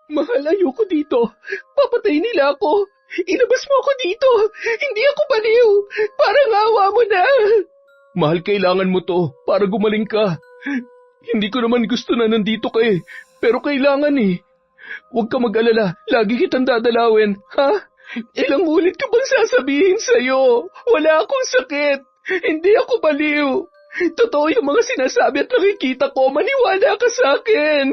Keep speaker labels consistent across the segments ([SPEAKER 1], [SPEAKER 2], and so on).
[SPEAKER 1] Mahal, ayoko dito. Papatay nila ako. Ilabas mo ako dito. Hindi ako baliw. Parang awa mo na. Mahal, kailangan mo to para gumaling ka. Hindi ko naman gusto na nandito ka eh. Pero kailangan eh. Huwag ka mag-alala. Lagi kitang dadalawin. Ha? Ilang ulit ko bang sasabihin sa'yo? Wala akong sakit. Hindi ako baliw. Totoo yung mga sinasabi at nakikita ko. Maniwala ka sa akin.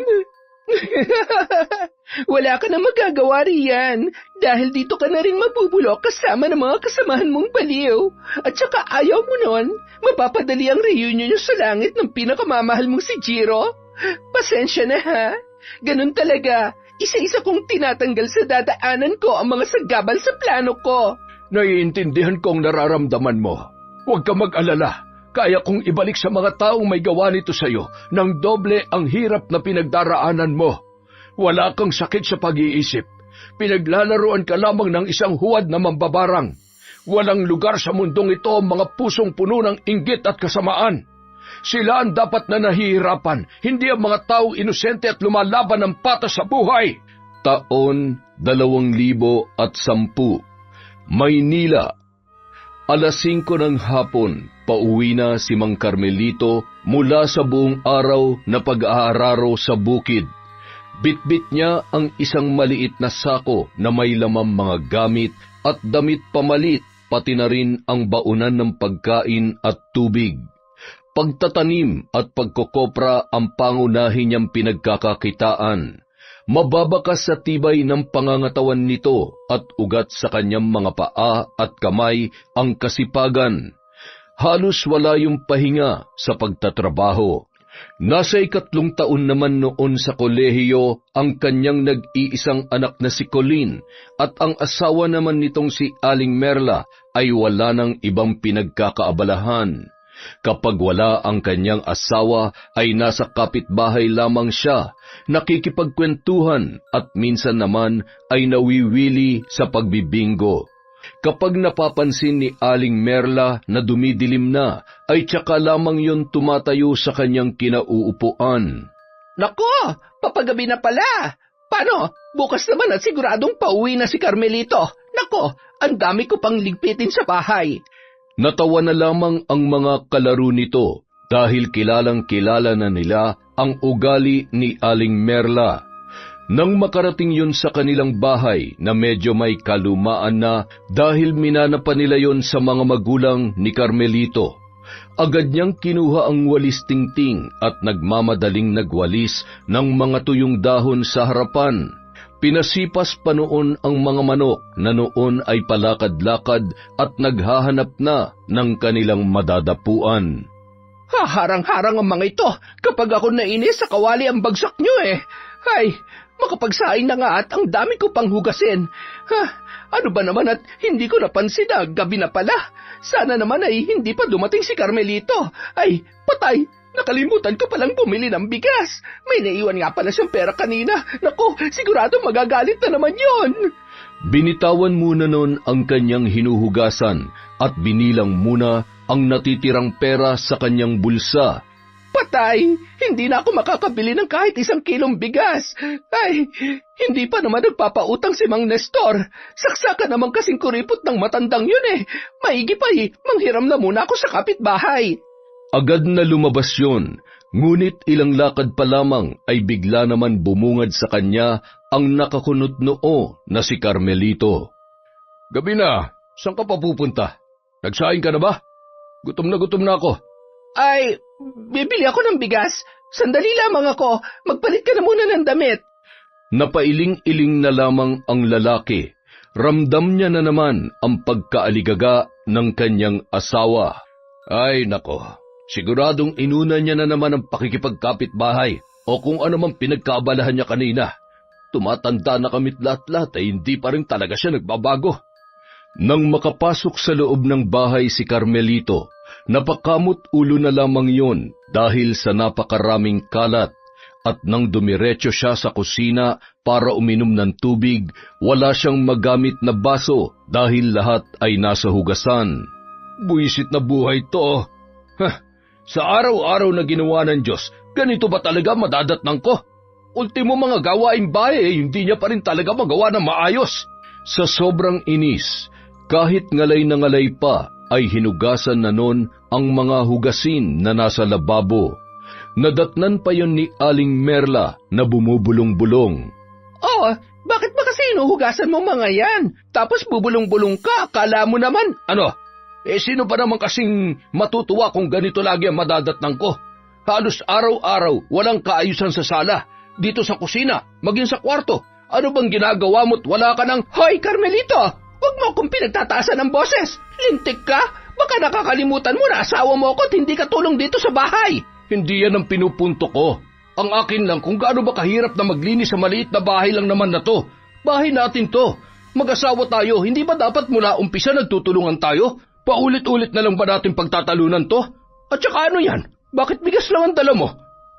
[SPEAKER 1] Wala ka na magagawa riyan dahil dito ka na rin mabubulok kasama ng mga kasamahan mong baliw. At saka ayaw mo nun, mapapadali ang reunion nyo sa langit ng pinakamamahal mong si Jiro. Pasensya na ha. Ganun talaga. Isa-isa kong tinatanggal sa dadaanan ko ang mga sagabal sa plano ko. Naiintindihan ko ang nararamdaman mo. Huwag ka mag-alala. Kaya kong ibalik sa mga taong may gawa nito sa'yo ng doble ang hirap na pinagdaraanan mo. Wala kang sakit sa pag-iisip. Pinaglalaroan ka lamang ng isang huwad na mambabarang. Walang lugar sa mundong ito ang mga pusong puno ng inggit at kasamaan. Sila ang dapat na nahihirapan, hindi ang mga taong inosente at lumalaban ng patas sa buhay. Taon 2010, Maynila. Alas 5 ng hapon, pauwi na si Mang Carmelito mula sa buong araw na pag-aararo sa bukid. Bitbit niya ang isang maliit na sako na may lamang mga gamit at damit pamalit, pati na rin ang baunan ng pagkain at tubig. Pagtatanim at pagkokopra ang pangunahin niyang pinagkakakitaan. Mababakas sa tibay ng pangangatawan nito at ugat sa kanyang mga paa at kamay ang kasipagan. Halos wala yung pahinga sa pagtatrabaho. Nasa 3 taon naman noon sa kolehiyo ang kanyang nag-iisang anak na si Colleen at ang asawa naman nitong si Aling Merla ay wala ng ibang pinagkakaabalahan. Kapag wala ang kanyang asawa ay nasa kapitbahay lamang siya, nakikipagkwentuhan at minsan naman ay nawiwili sa pagbibingo. Kapag napapansin ni Aling Merla na dumidilim na, ay tsaka lamang yon tumatayo sa kanyang kinauupuan. Nako, papagabi na pala. Paano? Bukas naman at siguradong pauwi na si Carmelito. Nako, ang dami ko pang ligpitin sa bahay. Natawa na lamang ang mga kalaro nito dahil kilalang-kilala na nila ang ugali ni Aling Merla. Nang makarating yun sa kanilang bahay na medyo may kalumaan na dahil minana pa nila yun sa mga magulang ni Carmelito, agad niyang kinuha ang walis tingting at nagmamadaling nagwalis ng mga tuyong dahon sa harapan. Pinasipas pa noon ang mga manok na noon ay palakad-lakad at naghahanap na ng kanilang madadapuan. Haharang-harang ang mga ito kapag ako nainis sa kawali ang bagsak nyo eh. Ay, makapagsaing na nga at ang dami ko pang hugasin. Ano ba naman at hindi ko napansin na gabi na pala. Sana naman ay hindi pa dumating si Carmelito. Ay, patay! Nakalimutan ko palang bumili ng bigas. May naiwan nga pala siyang pera kanina. Naku, sigurado magagalit na naman yon. Binitawan muna nun ang kanyang hinuhugasan at binilang muna ang natitirang pera sa kanyang bulsa. Patay! Hindi na ako makakabili ng kahit 1 kilong bigas. Ay, hindi pa naman nagpapautang si Mang Nestor. Saksakan naman kasing kuripot ng matandang yun eh. Maigi pa manghiram na muna ako sa kapitbahay. Agad na lumabas yun, ngunit ilang lakad pa lamang ay bigla naman bumungad sa kanya ang nakakunot noo na si Carmelito. Gabi na, saan ka pa pupunta? Nagsaing ka na ba? Gutom na ako. Ay, bibili ako ng bigas. Sandali lamang ako, magpalit ka na muna ng damit. Napailing-iling na lamang ang lalaki. Ramdam niya na naman ang pagkaaligaga ng kanyang asawa. Ay nako. Siguradong inuna niya na naman ang pakikipagkapitbahay o kung ano mang pinagkaabalahan niya kanina. Tumatanda na kami't lahat-lahat ay hindi pa rin talaga siya nagbabago. Nang makapasok sa loob ng bahay si Carmelito, napakamot ulo na lamang yon dahil sa napakaraming kalat. At nang dumiretso siya sa kusina para uminom ng tubig, wala siyang magamit na baso dahil lahat ay nasa hugasan. Buwisit na buhay to. Sa araw-araw na ginawa ng Diyos, ganito ba talaga madadatnang ko? ultimo mga gawaing bahay hindi niya pa rin talaga magawa ng maayos. Sa sobrang inis, kahit ngalay na ngalay pa, ay hinugasan na nun ang mga hugasin na nasa lababo. Nadatnan pa yon ni Aling Merla na bumubulong-bulong.
[SPEAKER 2] Oh, bakit ba kasi hinuhugasan mo mga yan? Tapos bubulong-bulong ka, akala mo naman.
[SPEAKER 1] Ano? Sino pa naman kasing matutuwa kung ganito lagi ang madadatnan ko? Halos araw-araw, walang kaayusan sa sala, dito sa kusina, maging sa kwarto. Ano bang ginagawa mo't wala ka ng...
[SPEAKER 2] Hoy, Carmelito! Huwag mo akong pinagtataasan ng boses! Lintik ka! Baka nakakalimutan mo na asawa mo ako at hindi ka tulong dito sa bahay!
[SPEAKER 1] Hindi yan ang pinupunto ko. Ang akin lang kung gaano ba kahirap na maglinis sa maliit na bahay lang naman na to. Bahay natin to. Mag-asawa tayo, hindi ba dapat mula umpisa nagtutulungan tayo? Paulit-ulit na lang ba natin pagtatalunan to? At saka ano yan? Bakit bigas lang ang dala mo?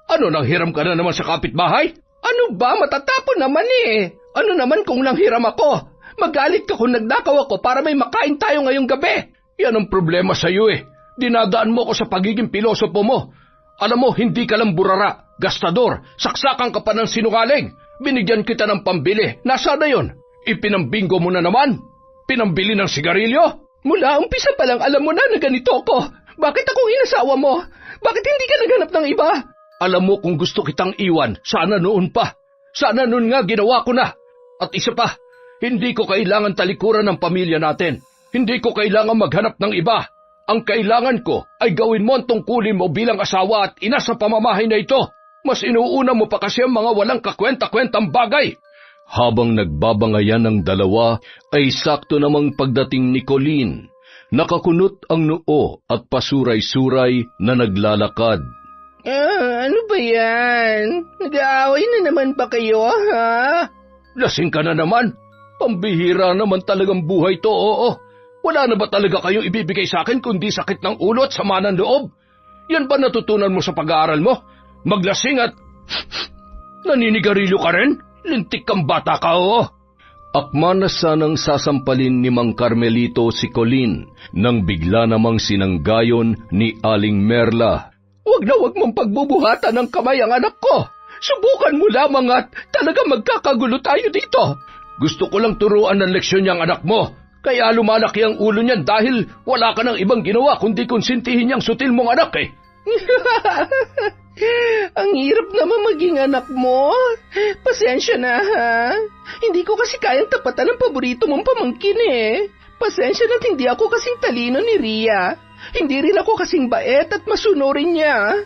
[SPEAKER 1] Ano, nanghiram ka na naman sa kapitbahay?
[SPEAKER 2] Ano ba? Matatapon naman eh. Ano naman kung nanghiram ako? Magalit ka kung nagnakaw ako para may makain tayo ngayong gabi.
[SPEAKER 1] Yan ang problema sa iyo eh. Dinadaan mo ko sa pagiging pilosopo mo. Alam mo, hindi ka lang burara, gastador, saksakan ka pa ng sinungaling. Binigyan kita ng pambili. Nasaan na yun? Ipinambingo mo na naman? Pinambili ng sigarilyo?
[SPEAKER 2] Mula umpisa pa lang alam mo na ganito ako. Bakit akong inasawa mo? Bakit hindi ka naghanap ng iba?
[SPEAKER 1] Alam mo kung gusto kitang iwan, sana noon pa. Sana noon nga ginawa ko na. At isa pa, hindi ko kailangan talikuran ng pamilya natin. Hindi ko kailangan maghanap ng iba. Ang kailangan ko ay gawin mo ang tungkulin mo bilang asawa at ina sa pamamahay na ito. Mas inuuna mo pa kasi ang mga walang kakwenta-kwentang bagay. Habang nagbabangayan ng dalawa, ay sakto namang pagdating ni Colleen. Nakakunot ang noo at pasuray-suray na naglalakad.
[SPEAKER 2] Ano ba yan? Nag-aaway na naman ba kayo, ha?
[SPEAKER 1] Lasing ka na naman. Pambihira naman talagang buhay to, oo. Wala na ba talaga kayong ibibigay sa akin kundi sakit ng ulo at sama ng loob? Yan ba natutunan mo sa pag-aaral mo? Maglasing at... naninigarilyo ka rin? Lintik kang bata ka, oo. Akma na sanang sasampalin ni Mang Carmelito si Colleen nang bigla namang sinanggayon ni Aling Merla.
[SPEAKER 2] Huwag na huwag mong pagbubuhatan ng kamay ang anak ko. Subukan mo lamang at talaga magkakagulo tayo dito.
[SPEAKER 1] Gusto ko lang turuan ng leksyon niyang anak mo. Kaya lumalaki ang ulo niyan dahil wala ka ng ibang ginawa kundi konsintihin niyang sutil mong anak eh.
[SPEAKER 2] Ang hirap naman maging anak mo. Pasensya na ha. Hindi ko kasi kayang tapatan ng paborito mong pamangkin eh. Pasensya na't hindi ako kasing talino ni Ria. Hindi rin ako kasing bait at masunurin niya.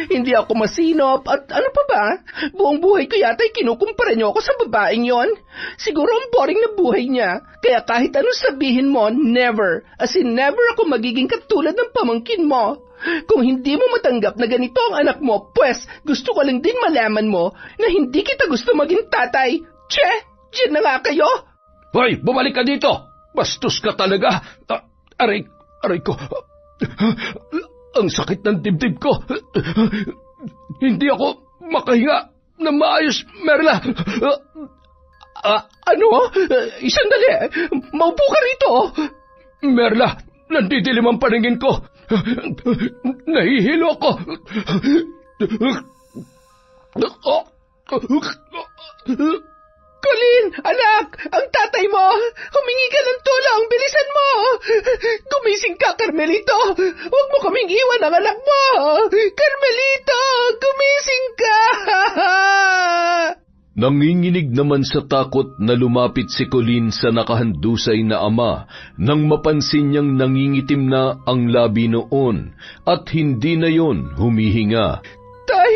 [SPEAKER 2] Hindi ako masinop at ano pa ba? Buong buhay ko yata'y kinukumpara niyo ako sa babaeng yon. Siguro ang boring na buhay niya. Kaya kahit anong sabihin mo, never. As in never ako magiging katulad ng pamangkin mo. Kung hindi mo matanggap na ganito ang anak mo, pues gusto ko lang din malaman mo na hindi kita gusto maging tatay. Che, dyan na nga kayo.
[SPEAKER 1] Hoy, bumalik ka dito. Bastos ka talaga. Aray ko. Ang sakit ng dibdib ko. Hindi ako makahinga na maayos, Merla.
[SPEAKER 2] Ano? Sandali. Maupo ka rito.
[SPEAKER 1] Merla, nandidilim ang paningin ko. Nahihilo ako.
[SPEAKER 2] Colleen, anak, ang tatay mo. Humingi ka ng tulong, bilisan mo. Gumising ka, Carmelito. Huwag mo kaming iwan ang anak mo. Carmelito, gumising ka.
[SPEAKER 1] Nanginginig naman sa takot na lumapit si Colleen sa nakahandusay na ama nang mapansin niyang nangingitim na ang labi noon at hindi na yon humihinga.
[SPEAKER 2] Tay,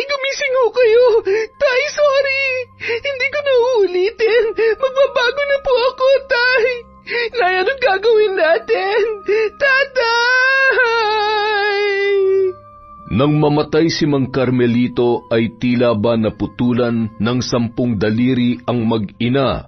[SPEAKER 2] gumising ho kayo. Tay, sorry. Hindi ko na uulitin. Magbabago na po ako, Tay. Nay, anong gagawin natin? Tatay!
[SPEAKER 1] Nang mamatay si Mang Carmelito ay tila ba naputulan ng 10 daliri ang mag-ina.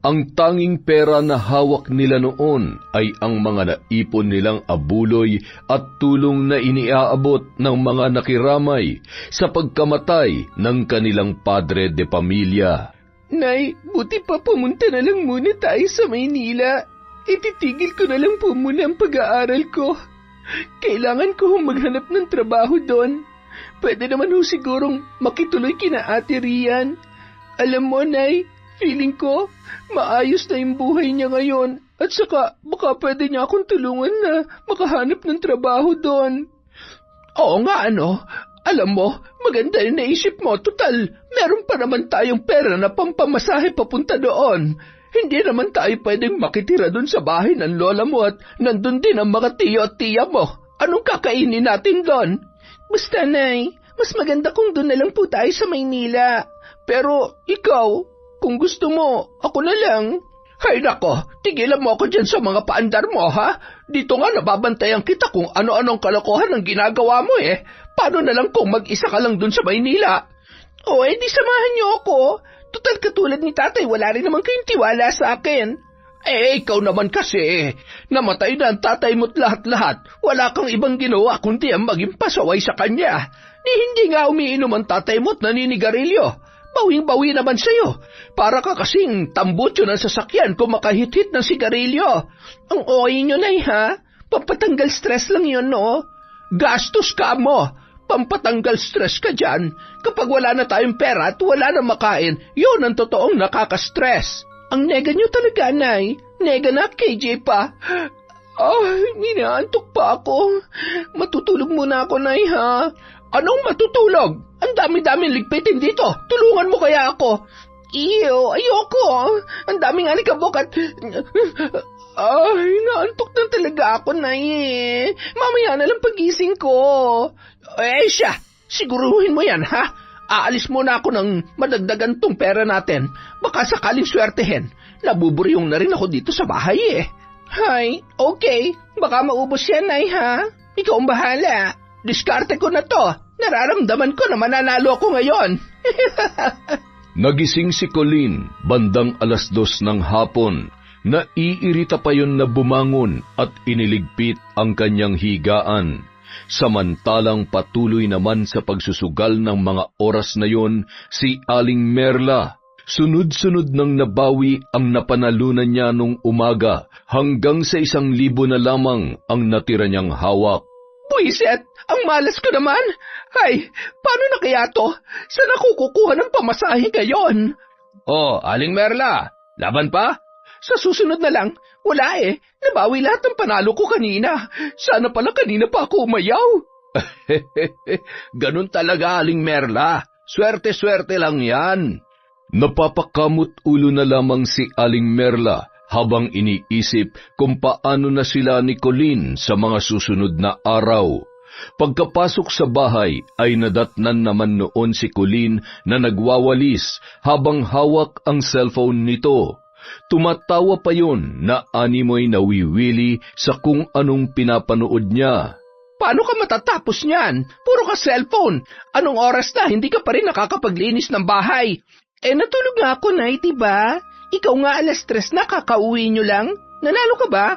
[SPEAKER 1] Ang tanging pera na hawak nila noon ay ang mga naipon nilang abuloy at tulong na iniaabot ng mga nakiramay sa pagkamatay ng kanilang padre de pamilya.
[SPEAKER 2] Nay, buti pa pumunta na lang muna tayo sa Maynila. Ititigil ko na lang po muna ang pag-aaral ko. Kailangan ko maghanap ng trabaho doon. pwede naman ho sigurong makituloy kina Ate Rian. Alam mo, Nay, feeling ko, maayos na yung buhay niya ngayon. At saka, baka pwede niya akong tulungan na makahanap ng trabaho doon. Oo nga, ano? Alam mo, maganda yung naisip mo. Tutal, meron pa naman tayong pera na pampamasahe papunta doon. Hindi naman tayo pwedeng makitira doon sa bahay ng lola mo at nandun din ang mga tiyo at tiya mo. Anong kakainin natin doon? Basta, Nay, mas maganda kung doon na lang po tayo sa Maynila. Pero ikaw, kung gusto mo, ako na lang. Hay nako, tigilan mo ako dyan sa mga paandar mo, ha? Dito nga nababantayan kita kung ano-anong kalokohan ang ginagawa mo eh. Paano na lang kung mag-isa ka lang dun sa Maynila? O di samahan niyo ako. Total katulad ni tatay, wala rin naman kayong tiwala sa akin. Ikaw naman kasi, namatay na ang tatay mo't lahat-lahat. Wala kang ibang ginawa kundi ang maging pasaway sa kanya. Hindi nga umiinom ang tatay mo't naninigarilyo. Bawing-bawi naman sa'yo. Para ka kasing tambutso ng sasakyan kung makahit-hit ng sigarilyo. Ang OA nyo, Nay, ha? Pampatanggal stress lang yun, no? Gastos ka mo. Pampatanggal stress ka dyan. Kapag wala na tayong pera at wala na makain, yun ang totoong nakaka-stress. Ang nega nyo talaga, Nay. Nega na, KJ pa. Ninaantok pa ako. Matutulog muna ako, Nay, ha? Anong matutulog? Ang dami-daming ligpitin dito. Tulungan mo kaya ako. Ayoko. Ang daming alikabok at... naantok na talaga ako, Nay. Mamaya na lang pagising ko. Siya, siguruhin mo yan, ha? Aalis muna ako ng madagdagan tong pera natin. Baka sakaling swertehin. Nabuburyong na rin ako dito sa bahay, eh. Hay, okay. Baka maubos yan, Nay, ha? Ikaw ang bahala. Diskarte ko na to. Nararamdaman ko na mananalo ako ngayon.
[SPEAKER 1] Nagising si Colleen bandang 2:00 ng hapon. Naiirita pa yun na bumangon at iniligpit ang kanyang higaan. Samantalang patuloy naman sa pagsusugal ng mga oras na yon si Aling Merla. Sunod-sunod nang nabawi ang napanalunan niya nung umaga hanggang sa 1,000 na lamang ang natira niyang hawak.
[SPEAKER 2] Buiset, ang malas ko naman. Ay, paano na kaya to? Saan ako kukuha ng pamasahe ngayon? Aling Merla, laban pa? Sa susunod na lang, wala eh. Nabawi lahat ng panalo ko kanina. Sana pala kanina pa ako umayaw. Ganun talaga, Aling Merla. Swerte-swerte lang yan.
[SPEAKER 1] Napapakamot ulo na lamang si Aling Merla habang iniisip kung paano na sila ni Colleen sa mga susunod na araw. Pagkapasok sa bahay ay nadatnan naman noon si Colleen na nagwawalis habang hawak ang cellphone nito. Tumatawa pa yon na animoy nawiwili sa kung anong pinapanood niya.
[SPEAKER 2] Paano ka matatapos niyan? Puro ka cellphone. Anong oras na hindi ka pa rin nakakapaglinis ng bahay? Natulog nga ako, Nay, diba? Ikaw nga 3:00 na kakauwi nyo lang. Nanalo ka ba?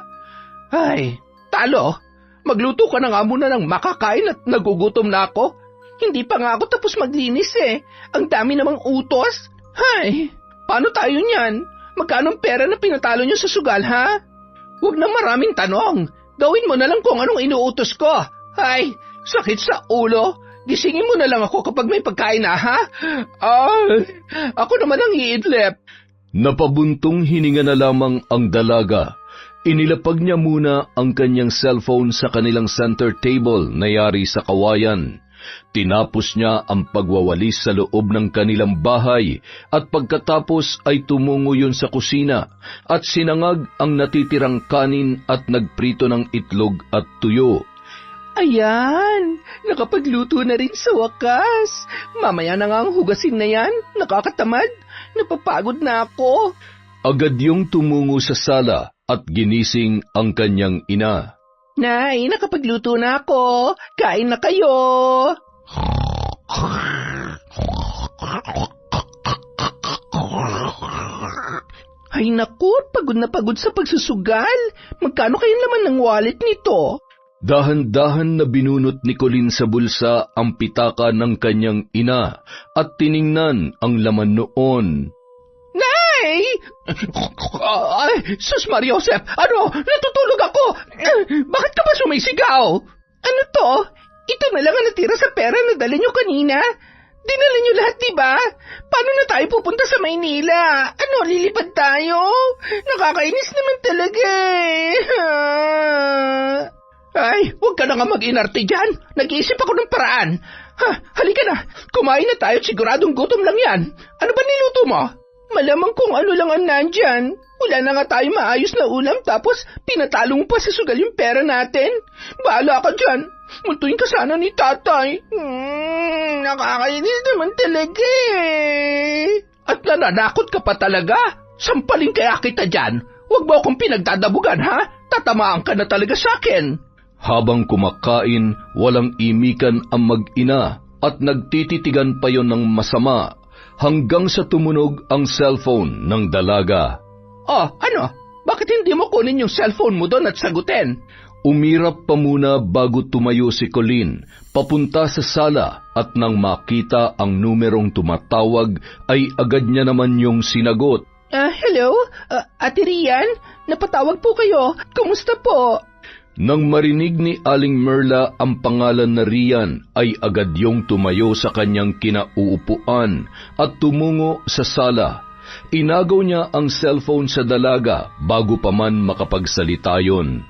[SPEAKER 2] Ay, talo. Magluto ka na nga muna ng makakain at nagugutom na ako. Hindi pa nga ako tapos maglinis eh. Ang dami namang utos. Hay, paano tayo niyan? Magkano pera na pinatalo nyo sa sugal, ha? Huwag na maraming tanong. Gawin mo na lang kung anong inuutos ko. Hay, sakit sa ulo. Gisingin mo na lang ako kapag may pagkain na, ha? Ako naman ang iidlip.
[SPEAKER 1] Napabuntong hininga na lamang ang dalaga. Inilapag niya muna ang kanyang cellphone sa kanilang center table na yari sa kawayan. Tinapos niya ang pagwawalis sa loob ng kanilang bahay at pagkatapos ay tumungo yun sa kusina at sinangag ang natitirang kanin at nagprito ng itlog at tuyo.
[SPEAKER 2] Ayan, nakapagluto na rin sa wakas. Mamaya na nga ang hugasin na yan. Nakakatamad. Napapagod na ako.
[SPEAKER 1] Agad yung tumungo sa sala at ginising ang kanyang ina.
[SPEAKER 2] Nay, nakapagluto na ako. Kain na kayo. Ay naku, pagod na pagod sa pagsusugal. Magkano kayang laman ng wallet nito?
[SPEAKER 1] Dahan-dahan na binunot ni Colleen sa bulsa ang pitaka ng kanyang ina at tiningnan ang laman noon.
[SPEAKER 2] Nay! Ay, Sus Maria Josep! Ano? Natutulog ako! Bakit ka ba sumisigaw? Ano to? Ito na lang ang natira sa pera na dala nyo kanina. Dinala nyo lahat, diba? Paano na tayo pupunta sa Maynila? Ano, lilipad tayo? Nakakainis naman talaga Ay, huwag ka na nga mag-inarte dyan. Nag-iisip ako ng paraan. Halika na, kumain na tayo, siguradong gutom lang yan. Ano ba niluto mo? Malamang kung ano lang ang nandyan. Wala na nga tayo maayos na ulam tapos pinatalo mo pa sa sugal yung pera natin. Bahala ka dyan. Multuin ka sana ni tatay. Nakakainis naman talaga At nananakot ka pa talaga? Sampaling kaya kita dyan. Huwag mo akong pinagdadabugan, ha? Tatamaan ka na talaga sa akin.
[SPEAKER 1] Habang kumakain, walang imikan ang mag-ina at nagtititigan pa yon ng masama hanggang sa tumunog ang cellphone ng dalaga.
[SPEAKER 2] Oh, ano? Bakit hindi mo kunin yung cellphone mo doon at sagutin?
[SPEAKER 1] Umirap pa muna bago tumayo si Colleen, papunta sa sala at nang makita ang numerong tumatawag ay agad niya naman yung sinagot.
[SPEAKER 2] Hello? Ate Rian? Napatawag po kayo. Kumusta po?
[SPEAKER 1] Nang marinig ni Aling Merla ang pangalan na Rian, ay agad yung tumayo sa kanyang kinauupuan at tumungo sa sala. Inagaw niya ang cellphone sa dalaga bago pa man makapagsalita yon.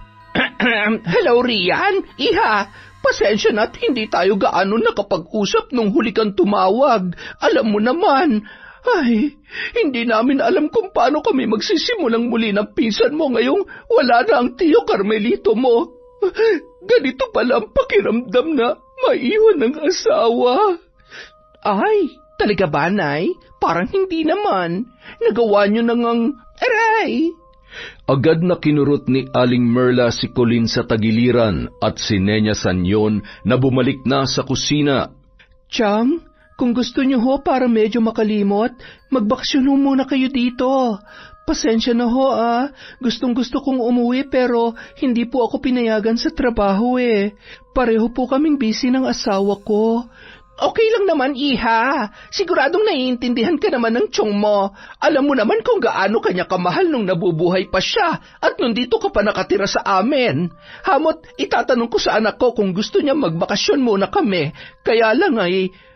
[SPEAKER 2] Hello, Rian? Iha, pasensya na't hindi tayo gaano nakapag-usap nung huli kang tumawag. Alam mo naman, ay, hindi namin alam kung paano kami magsisimulang muli ng pinsan mo ngayong wala na ang tiyo Carmelito mo. Ganito pala ang pakiramdam na maiwan ng asawa. Ay, talaga ba, Nay? Parang hindi naman. Nagawa niyo na ngang aray.
[SPEAKER 1] Agad na kinurot ni Aling Merla si Colleen sa tagiliran at sinenyasan yon na bumalik na sa kusina.
[SPEAKER 2] Chang, kung gusto niyo ho para medyo makalimot, magbakasyon ho muna kayo dito. Pasensya na ho Gustong-gusto kong umuwi pero hindi po ako pinayagan sa trabaho Pareho po kaming busy ng asawa ko. Okay lang naman, Iha. Siguradong naiintindihan ka naman ng tiyong mo. Alam mo naman kung gaano kanya kamahal nung nabubuhay pa siya at nandito ka pa nakatira sa amin. Hamot, itatanong ko sa anak ko kung gusto niya magbakasyon muna kami. Kaya lang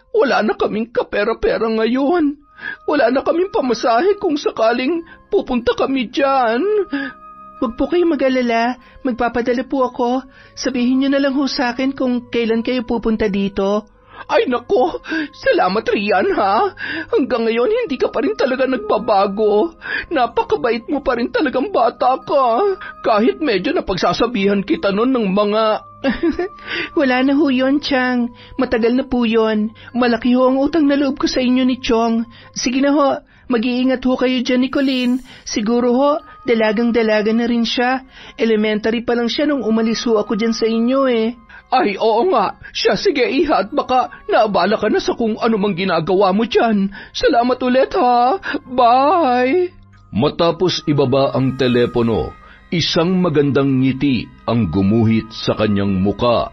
[SPEAKER 2] wala na kaming kapera-pera ngayon. Wala na kaming pamasahe kung sakaling pupunta kami dyan. Huwag po kayong mag-alala. Magpapadala po ako. Sabihin niyo na lang ho sa akin kung kailan kayo pupunta dito. Ay nako, salamat Rian ha. Hanggang ngayon hindi ka pa rin talaga nagbabago. Napakabait mo pa rin talagang bata ka. Kahit medyo napagsasabihan kita nun ng mga... Wala na ho yun, Chang. Matagal na po yun. Malaki ho ang utang na loob ko sa inyo ni Chong. Sige na ho, mag-iingat ho kayo dyan ni Colleen. Siguro ho, dalagang-dalaga na rin siya. Elementary pa lang siya nung umalis ho ako dyan sa inyo Ay, oo nga. Siya, sige, Iha, at baka naabala ka na sa kung anumang ginagawa mo dyan. Salamat ulit, ha? Bye!
[SPEAKER 1] Matapos ibaba ang telepono, isang magandang ngiti ang gumuhit sa kanyang muka.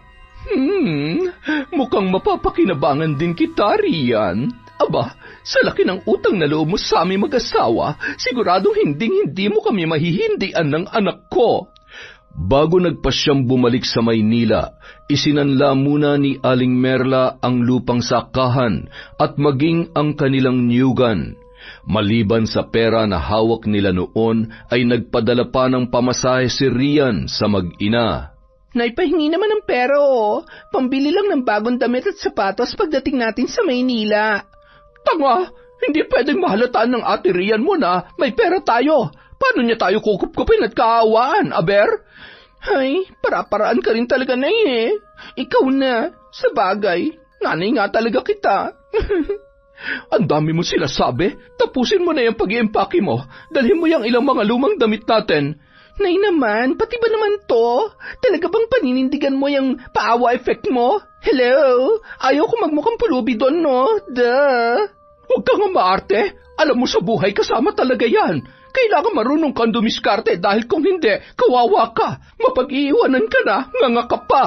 [SPEAKER 2] Mukhang mapapakinabangan din kita, Rian. Aba, sa laki ng utang na loob mo sa aming mag-asawa, siguradong hindi mo kami mahihindian ng anak ko.
[SPEAKER 1] Bago nagpasyang bumalik sa Maynila, isinanla muna ni Aling Merla ang lupang sakahan at maging ang kanilang niyugan. Maliban sa pera na hawak nila noon, ay nagpadala pa ng pamasahe si Rian sa mag-ina.
[SPEAKER 2] Naipahingi naman ng pera Pambili lang ng bagong damit at sapatos pagdating natin sa Maynila. Tanga! Hindi pwedeng mahalataan ng ate Rian mo na may pera tayo. Paano niya tayo kukup-kupin at kaawaan, aber? Ay, para-paraan ka rin talaga na Ikaw na, sa bagay. Nanay nga talaga kita. Ang dami mo sinasabi. Tapusin mo na yung pag-iempake mo. Dalhin mo yung ilang mga lumang damit natin. Nay naman, pati ba naman to? Talaga bang paninindigan mo yung paawa effect mo? Hello? Ayaw ko magmukhang pulubi doon, no? Duh! Huwag ka nga maarte. Alam mo sa buhay kasama talaga yan. Kailangan marunong kang dumiskarte dahil kung hindi, kawawa ka. Mapag-iiwanan ka na, nganga ka pa.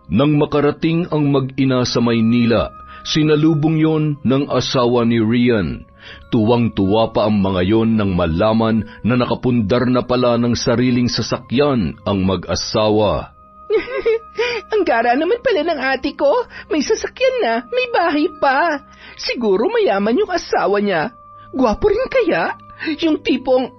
[SPEAKER 1] Nang makarating ang mag-ina sa Maynila, sinalubong yon ng asawa ni Rian. Tuwang-tuwa pa ang mga yon nang malaman na nakapundar na pala ng sariling sasakyan ang mag-asawa.
[SPEAKER 2] Ang gara naman pala ng ate ko. May sasakyan na, may bahay pa. Siguro mayaman yung asawa niya. Gwapo rin kaya? Yung tipong,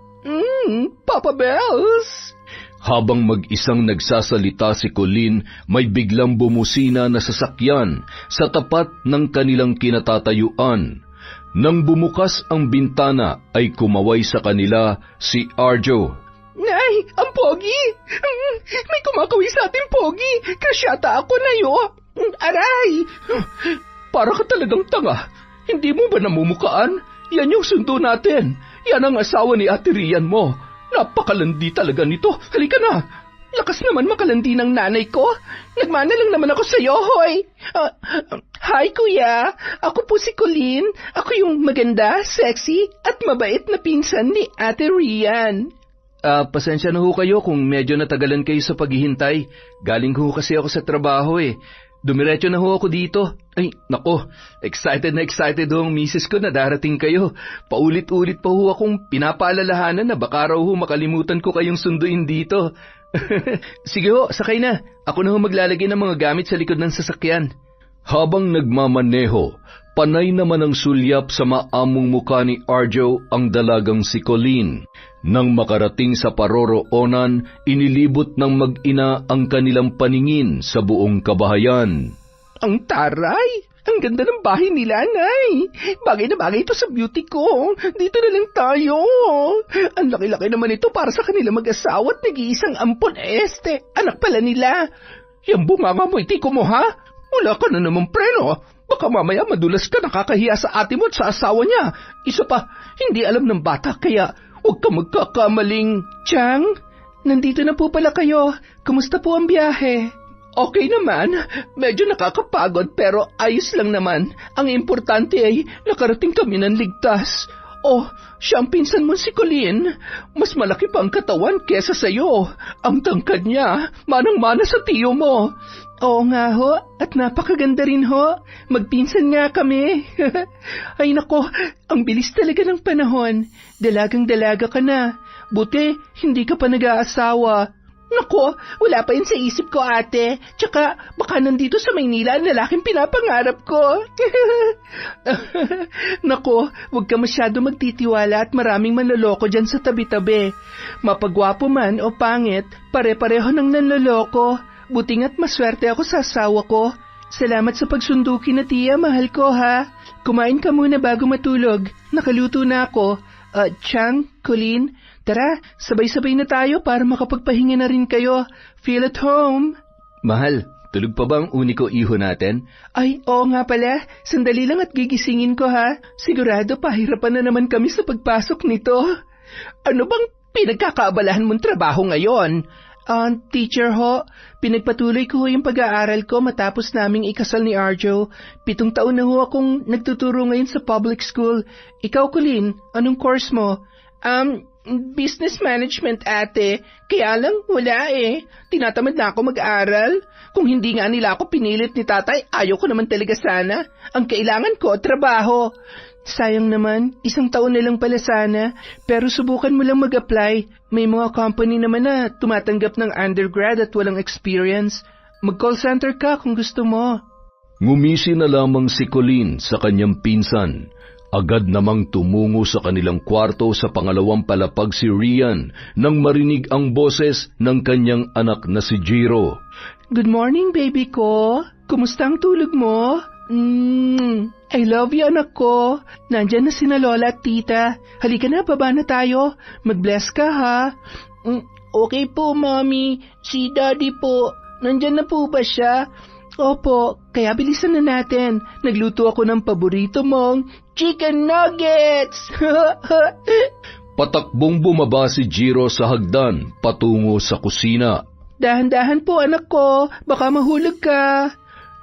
[SPEAKER 2] Papa Bells.
[SPEAKER 1] Habang mag-isang nagsasalita si Colleen, may biglang bumusina na sasakyan sa tapat ng kanilang kinatatayuan. Nang bumukas ang bintana ay kumaway sa kanila si Arjo.
[SPEAKER 2] Nay, ang pogi! May kumakaway sa ating pogi! Kasyata ako na yo! Aray!
[SPEAKER 1] Para ka talagang tanga. Hindi mo ba namumukaan? Yan yung sundo natin. Yan ang asawa ni Ate Rian mo. Napakalandi talaga nito. Halika na.
[SPEAKER 2] Lakas naman makalandi ng nanay ko. Nagmana lang naman ako sa'yo, hoy. Hi, kuya. Ako po si Colleen. Ako yung maganda, sexy, at mabait na pinsan ni Ate Rian.
[SPEAKER 1] Pasensya na ho kayo kung medyo natagalan kayo sa paghihintay. Galing ho kasi ako sa trabaho eh. Dumiretso na ho ako dito. Ay, nako, excited ho ang misis ko na darating kayo. Paulit-ulit pa ho akong pinapaalalahanan na baka raw ho makalimutan ko kayong sunduin dito. Sige ho, sakay na. Ako na ho maglalagay ng mga gamit sa likod ng sasakyan. Habang nagmamaneho, panay naman ang sulyap sa maamong mukha ni Arjo ang dalagang si Colleen. Nang makarating sa paroroonan, inilibot ng mag-ina ang kanilang paningin sa buong kabahayan.
[SPEAKER 2] Ang taray! Ang ganda ng bahay nila, Nay! Bagay na bagay ito sa beauty ko. Dito na lang tayo. Ang laki-laki naman ito para sa kanila mag-asawa at nag-iisang ampon este. Anak pala nila. Yung bunganga mo, itiko mo, ha? Wala ka na naman preno. Baka mamaya madulas ka nakakahiya sa ate mo at sa asawa niya. Isa pa, hindi alam ng bata kaya huwag ka magkakamaling.
[SPEAKER 3] Chang, nandito na po pala kayo. Kumusta po ang biyahe?
[SPEAKER 2] Okay naman. Medyo nakakapagod pero ayos lang naman. Ang importante ay nakarating kami ng ligtas. Oh, siya ang pinsan mo si Colleen. Mas malaki pa ang katawan kesa sa'yo. Ang tangkad niya, manang-mana sa tiyo mo.
[SPEAKER 3] Oo nga ho, at napakaganda rin ho. Magpinsan nga kami. Ay nako, ang bilis talaga ng panahon. Dalagang-dalaga ka na. Buti, hindi ka pa nag-aasawa.
[SPEAKER 2] Nako, wala pa yun sa isip ko, ate. Tsaka, baka nandito sa Maynila ang lalaking pinapangarap ko.
[SPEAKER 3] Nako, huwag ka masyado magtitiwala at maraming manloloko dyan sa tabi-tabi. Mapagwapo man o pangit, pare-pareho ng nanloloko. Buti nga't maswerte ako sa asawa ko. Salamat sa pagsunduki na tiya, mahal ko ha. Kumain ka muna bago matulog. Nakaluto na ako. Chang, Colleen, tara, sabay-sabay na tayo para makapagpahinga na rin kayo. Feel at home.
[SPEAKER 1] Mahal, tulog pa ba ang uniko iho natin?
[SPEAKER 3] Ay, oo nga pala. Sandali lang at gigisingin ko ha. Sigurado pahirapan na naman kami sa pagpasok nito.
[SPEAKER 2] Ano bang pinagkakaabalahan mong trabaho ngayon?
[SPEAKER 3] Teacher ho, pinagpatuloy ko yung pag-aaral ko matapos naming ikasal ni Arjo. 7 taon na ho akong nagtuturo ngayon sa public school. Ikaw, Colleen, anong course mo?
[SPEAKER 2] Business management, ate. Kaya lang, wala eh. Tinatamad na ako mag-aral. Kung hindi nga nila ako pinilit ni tatay, ayaw ko naman talaga sana. Ang kailangan ko, trabaho.
[SPEAKER 3] Sayang naman, 1 taon na lang pala sana. Pero subukan mo lang mag-apply. May mga company naman na tumatanggap ng undergrad at walang experience. Mag-call center ka kung gusto mo.
[SPEAKER 1] Ngumisi na lamang si Colleen sa kanyang pinsan. Agad namang tumungo sa kanilang kwarto sa pangalawang palapag si Rian nang marinig ang boses ng kanyang anak na si Jiro.
[SPEAKER 3] Good morning, baby ko. Kumusta ang tulog mo? I love you, anak ko. Nandyan na sina Lola at Tita. Halika na, baba na tayo. Mag-bless ka, ha?
[SPEAKER 2] Okay po, Mommy. Si Daddy po. Nandyan na po ba siya?
[SPEAKER 3] Opo, kaya bilisan na natin. Nagluto ako ng paborito mong
[SPEAKER 2] chicken nuggets!
[SPEAKER 1] Patakbong bumaba si Jiro sa hagdan patungo sa kusina.
[SPEAKER 3] Dahan-dahan po, anak ko. Baka mahulog ka.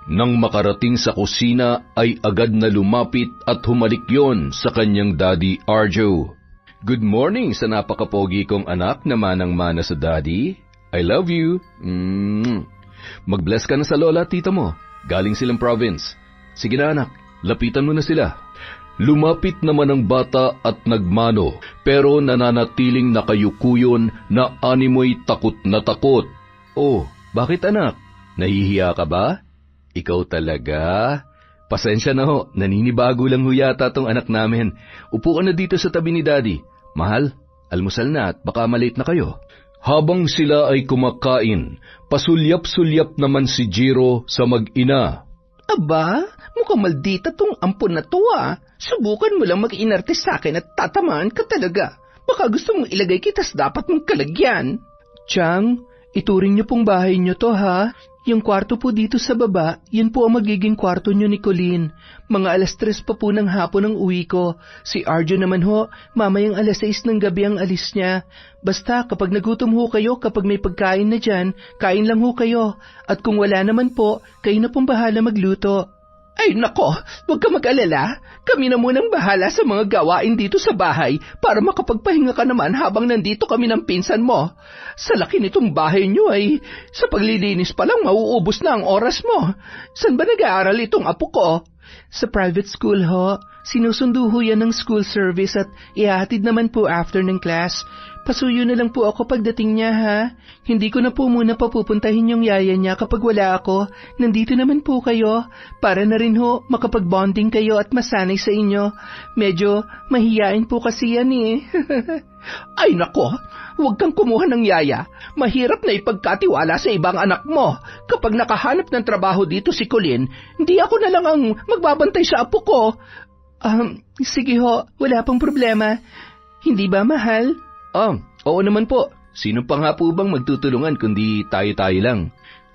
[SPEAKER 1] Nang makarating sa kusina ay agad na lumapit at humalik yon sa kanyang daddy Arjo. Good morning sa napakapogi kong anak na manang-mana sa daddy. I love you. Mag-bless ka na sa lola at tita mo. Galing silang province. Sige na anak, lapitan mo na sila. Lumapit naman ang bata at nagmano, pero nananatiling nakayukuyon na animoy takot na takot. Oh, bakit anak? Nahihiya ka ba? Ikaw talaga? Pasensya na ho, naninibago lang ho yata tong anak namin. Upo ka na dito sa tabi ni Daddy. Mahal, almusal na at baka malate na kayo. Habang sila ay kumakain, pasulyap-sulyap naman si Jiro sa mag-ina.
[SPEAKER 2] Aba, mukhang maldita tong ampon na to ah. Subukan mo lang mag-inarte sa akin at tatamaan ka talaga. Baka gusto mong ilagay kita sa dapat mong kalagyan.
[SPEAKER 3] Chang, ituring niyo pong bahay niyo to ha. Yung kwarto po dito sa baba, yun po ang magiging kwarto niyo ni Colleen. Mga 3:00 pa po ng hapon ang uwi ko. Si Arjo naman ho, mamayang 6:00 ng gabi ang alis niya. Basta kapag nagutom ho kayo, kapag may pagkain na dyan, kain lang ho kayo. At kung wala naman po, kayo na pong bahala magluto.
[SPEAKER 2] Ay nako, huwag ka mag-alala. Kami na munang bahala sa mga gawain dito sa bahay para makapagpahinga ka naman habang nandito kami ng pinsan mo. Sa laki nitong bahay niyo ay sa paglilinis pa lang mauubos na ang oras mo. Saan ba nag-aaral itong apo ko?
[SPEAKER 3] Sa private school ho. Sinusundo ho yan ng school service at ihahatid naman po after ng class. Pasuyo na lang po ako pagdating niya ha. Hindi ko na po muna papupuntahin yung yaya niya kapag wala ako. Nandito naman po kayo. Para na rin ho makapag-bonding kayo at masanay sa inyo. Medyo mahiyain po kasi yan eh.
[SPEAKER 2] Ay nako, huwag kang kumuha ng yaya. Mahirap na ipagkatiwala sa ibang anak mo. Kapag nakahanap ng trabaho dito si Colleen, hindi ako na lang ang magbabantay sa apo ko.
[SPEAKER 3] Sige ho, wala pong problema. Hindi ba mahal?
[SPEAKER 1] Oo naman po. Sino pa nga po bang magtutulungan kundi tayo-tayo lang?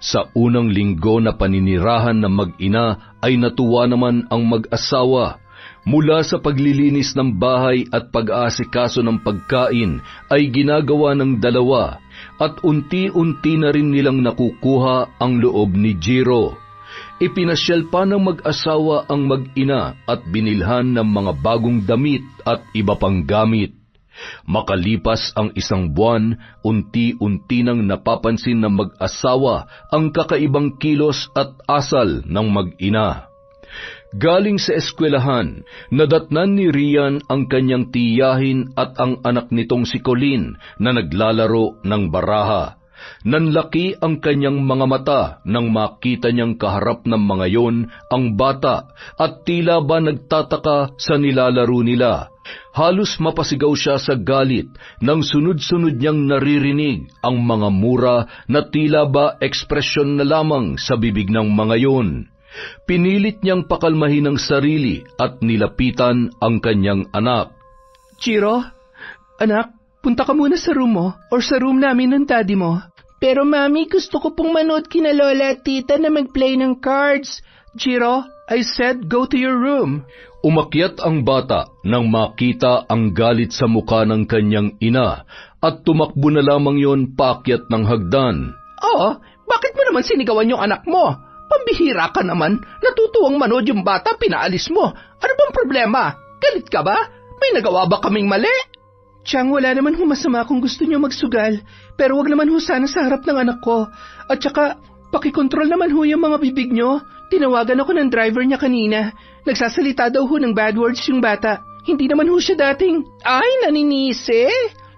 [SPEAKER 1] Sa unang linggo na paninirahan ng mag-ina ay natuwa naman ang mag-asawa. Mula sa paglilinis ng bahay at pag-aasikaso ng pagkain ay ginagawa ng dalawa at unti-unti na rin nilang nakukuha ang loob ni Jiro. Ipinasyal pa ng mag-asawa ang mag-ina at binilhan ng mga bagong damit at iba pang gamit. Makalipas ang 1 buwan, unti-unti nang napapansin ng mag-asawa ang kakaibang kilos at asal ng mag-ina. Galing sa eskwelahan, nadatnan ni Rian ang kanyang tiyahin at ang anak nitong si Colleen na naglalaro ng baraha. Nanlaki ang kanyang mga mata nang makita niyang kaharap ng mga yon ang bata at tila ba nagtataka sa nilalaro nila. Halos mapasigaw siya sa galit nang sunod-sunod niyang naririnig ang mga mura na tila ba ekspresyon na lamang sa bibig ng mga yon. Pinilit niyang pakalmahin ang sarili at nilapitan ang kanyang anak.
[SPEAKER 3] Jiro, anak, punta ka muna sa room mo or sa room namin ng daddy mo.
[SPEAKER 2] Pero mami, gusto ko pong manood kina lola at tita na mag-play ng cards.
[SPEAKER 3] Jiro, I said go to your room.
[SPEAKER 1] Umakyat ang bata nang makita ang galit sa muka ng kanyang ina at tumakbo na lamang yon paakyat ng hagdan.
[SPEAKER 2] Oo, bakit mo naman sinigawan yung anak mo? Pambihira ka naman. Natutuwang manood yung bata, pinaalis mo. Ano bang problema? Galit ka ba? May nagawa ba kaming mali?
[SPEAKER 3] Chang, wala naman ho masama kung gusto niyo magsugal, pero wag naman ho sana sa harap ng anak ko. At saka, pakikontrol naman ho yung mga bibig niyo. Tinawagan ako ng driver niya kanina. Nagsasalita daw ho ng bad words yung bata. Hindi naman ho siya dating...
[SPEAKER 2] Ay, naninisi.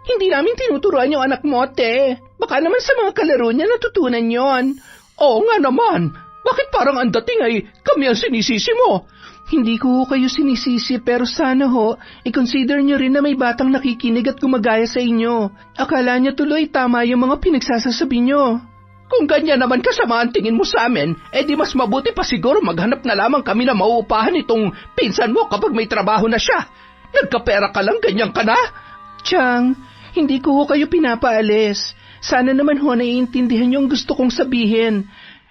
[SPEAKER 2] Hindi namin tinuturuan yung anak mo, te. Baka naman sa mga kalaro niya natutunan yon. Oo nga naman. Bakit parang ang dating ay kami ang sinisisi mo?
[SPEAKER 3] Hindi ko ho kayo sinisisi pero sana ho, i-consider nyo rin na may batang nakikinig at gumagaya sa inyo. Akala niya tuloy tama yung mga pinagsasasabi nyo.
[SPEAKER 2] Kung ganyan naman kasama ang tingin mo sa amin, di mas mabuti pa siguro maghanap na lamang kami na mauupahan itong pinsan mo kapag may trabaho na siya. Nagkapera ka lang, ganyan ka na?
[SPEAKER 3] Chang, hindi ko ho kayo pinapaalis. Sana naman ho naiintindihan niyo ang gusto kong sabihin.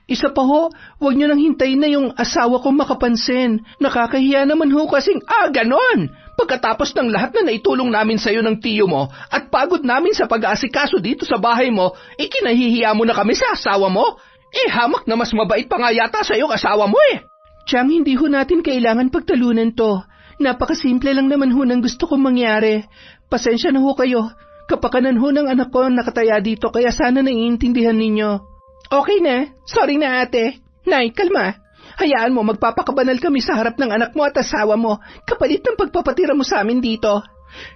[SPEAKER 3] Isa pa ho, huwag niyo nang hintayin na yung asawa kong makapansin. Nakakahiya naman ho kasing,
[SPEAKER 2] ganon! Pagkatapos ng lahat na naitulong namin sa'yo ng tiyo mo at pagod namin sa pag-aasikaso dito sa bahay mo, kinahihiya mo na kami sa asawa mo? Hamak na mas mabait pa nga yata sa'yo asawa mo eh!
[SPEAKER 3] Chang, hindi ho natin kailangan pagtalunan to. Napakasimple lang naman ho ng gusto kong mangyari. Pasensya na ho kayo. Kapakanan ho ng anak ko nakataya dito kaya sana naiintindihan ninyo.
[SPEAKER 2] Okay na. Sorry na ate. Nay, kalma. Hayaan mo magpapakabanal kami sa harap ng anak mo at asawa mo kapalit ng pagpapatira mo sa amin dito.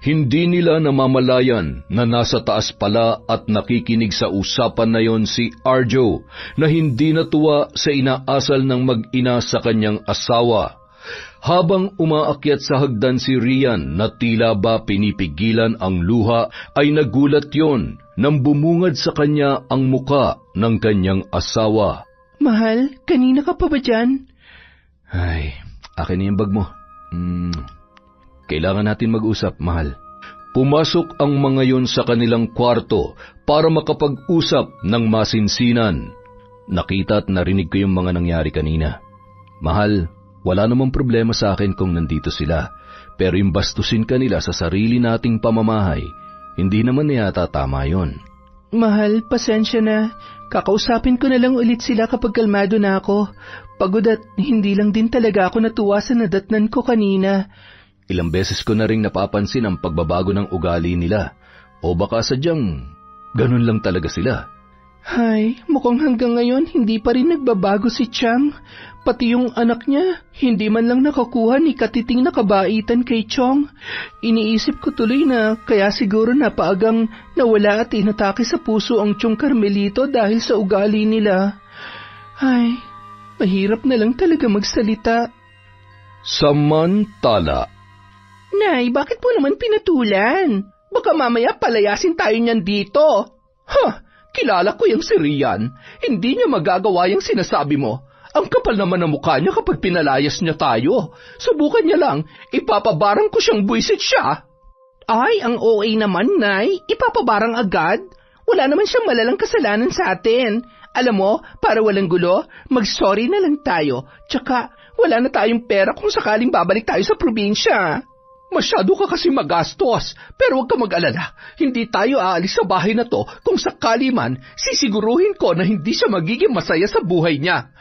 [SPEAKER 1] Hindi nila namamalayan na nasa taas pala at nakikinig sa usapan na yon si Arjo na hindi natuwa sa inaasal ng mag-ina sa kanyang asawa. Habang umaakyat sa hagdan si Rian na tila ba pinipigilan ang luha, ay nagulat yon nang bumungad sa kanya ang muka ng kanyang asawa.
[SPEAKER 3] Mahal, kanina ka pa ba dyan?
[SPEAKER 1] Ay, akin na yung bag mo. Kailangan natin mag-usap, mahal. Pumasok ang mga yon sa kanilang kwarto para makapag-usap ng masinsinan. Nakita at narinig ko yung mga nangyari kanina. Mahal, wala namang problema sa akin kung nandito sila, pero yung bastusin ka nila sa sarili nating pamamahay, hindi naman yata tama yon.
[SPEAKER 3] Mahal, pasensya na. Kakausapin ko na lang ulit sila kapag kalmado na ako. Pagod at hindi lang din talaga ako natuwa sa nadatnan ko kanina.
[SPEAKER 1] Ilang beses ko na ring napapansin ang pagbabago ng ugali nila. O baka sadyang ganun lang talaga sila.
[SPEAKER 3] Hay, mukhang hanggang ngayon hindi pa rin nagbabago si Chang. Pati yung anak niya, hindi man lang nakakuha ni katiting na kabaitan kay Chong. Iniisip ko tuloy na kaya siguro napaagang nawala at inatake sa puso ang Chong Carmelito dahil sa ugali nila. Ay, mahirap na lang talaga magsalita.
[SPEAKER 1] Samantala,
[SPEAKER 2] Nay, bakit mo naman pinatulan? Baka mamaya palayasin tayo niyan dito. Kilala ko yung si Rian. Hindi niya magagawa yung sinasabi mo. Ang kapal naman ng mukha niya kapag pinalayas niya tayo. Subukan niya lang, ipapabarang ko siyang buwisit siya. Ay, ang OA naman, Nay. Ipapabarang agad. Wala naman siyang malalang kasalanan sa atin. Alam mo, para walang gulo, mag-sorry na lang tayo. Tsaka, wala na tayong pera kung sakaling babalik tayo sa probinsya. Masyado ka kasi magastos, pero huwag ka mag-alala. Hindi tayo aalis sa bahay na to kung sakali man sisiguruhin ko na hindi siya magiging masaya sa buhay niya.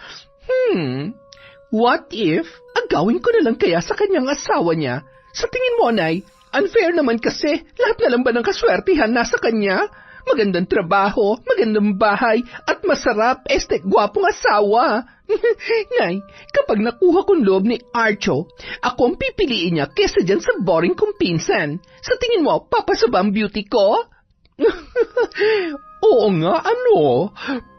[SPEAKER 2] What if agawin ko na lang kaya sa kanyang asawa niya? Sa tingin mo, Nay, unfair naman kasi lahat na lang ba ng kaswertihan nasa kanya? Magandang trabaho, magandang bahay, at masarap, gwapong asawa. Nay, kapag nakuha kong loob ni Archo, ako ang pipiliin niya kesa dyan sa boring kong pinsan. Sa tingin mo, papasaba ang beauty ko? Oo nga, ano?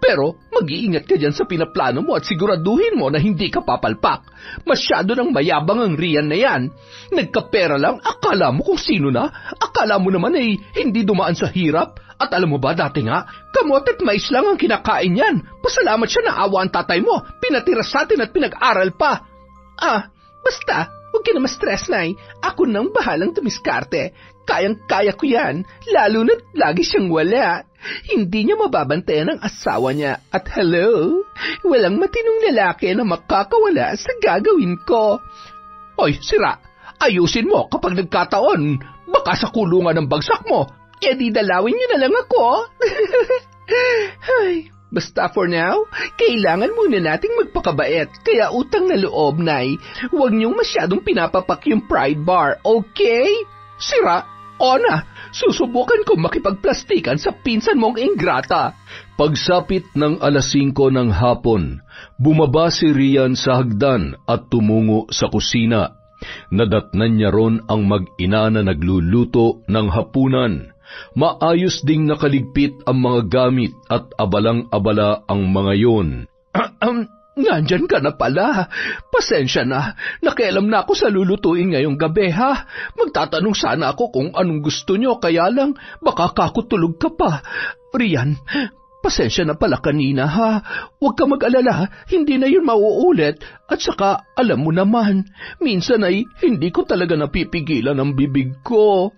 [SPEAKER 2] Pero mag-iingat ka dyan sa pinaplano mo at siguraduhin mo na hindi ka papalpak. Masyado nang mayabang ang Rian na yan. Nagkapera lang, akala mo kung sino na? Akala mo naman ay hindi dumaan sa hirap? At alam mo ba dati nga, kamot at mais lang ang kinakain yan. Pasalamat siya na awa ang tatay mo. Pinatira sa atin at pinag-aral pa. Basta, huwag ka na ma-stress, Nay. Ako nang bahalang tumiskarte. Kayang-kaya ko yan, lalo na't lagi siyang wala. Hindi niya mababantayan ang asawa niya. At hello, walang matinong lalaki na makakawala sa gagawin ko. Hoy, sira, ayusin mo kapag nagkataon. Baka sa kulungan ng bagsak mo. E di dalawin niyo na lang ako. Ay, basta for now, kailangan muna nating magpakabait. Kaya utang na loob, Nay. Huwag niyong masyadong pinapapak yung pride bar, okay? Sira, na, susubukan ko makipagplastikan sa pinsan mong ingrata.
[SPEAKER 1] Pagsapit ng 5:00 ng hapon, bumaba si Rian sa hagdan at tumungo sa kusina. Nadatnan niya ron ang mag-ina na nagluluto ng hapunan. Maayos ding nakaligpit ang mga gamit at abalang-abala ang mga yon.
[SPEAKER 2] Nandyan ka na pala. Pasensya na. Nakialam na ako sa lulutuin ngayong gabi, ha? Magtatanong sana ako kung anong gusto nyo, kaya lang baka kakutulog ka pa. Rian, pasensya na pala kanina, ha? Huwag ka mag-alala, hindi na yun mauulit. At saka, alam mo naman, minsan ay hindi ko talaga napipigilan ang bibig ko.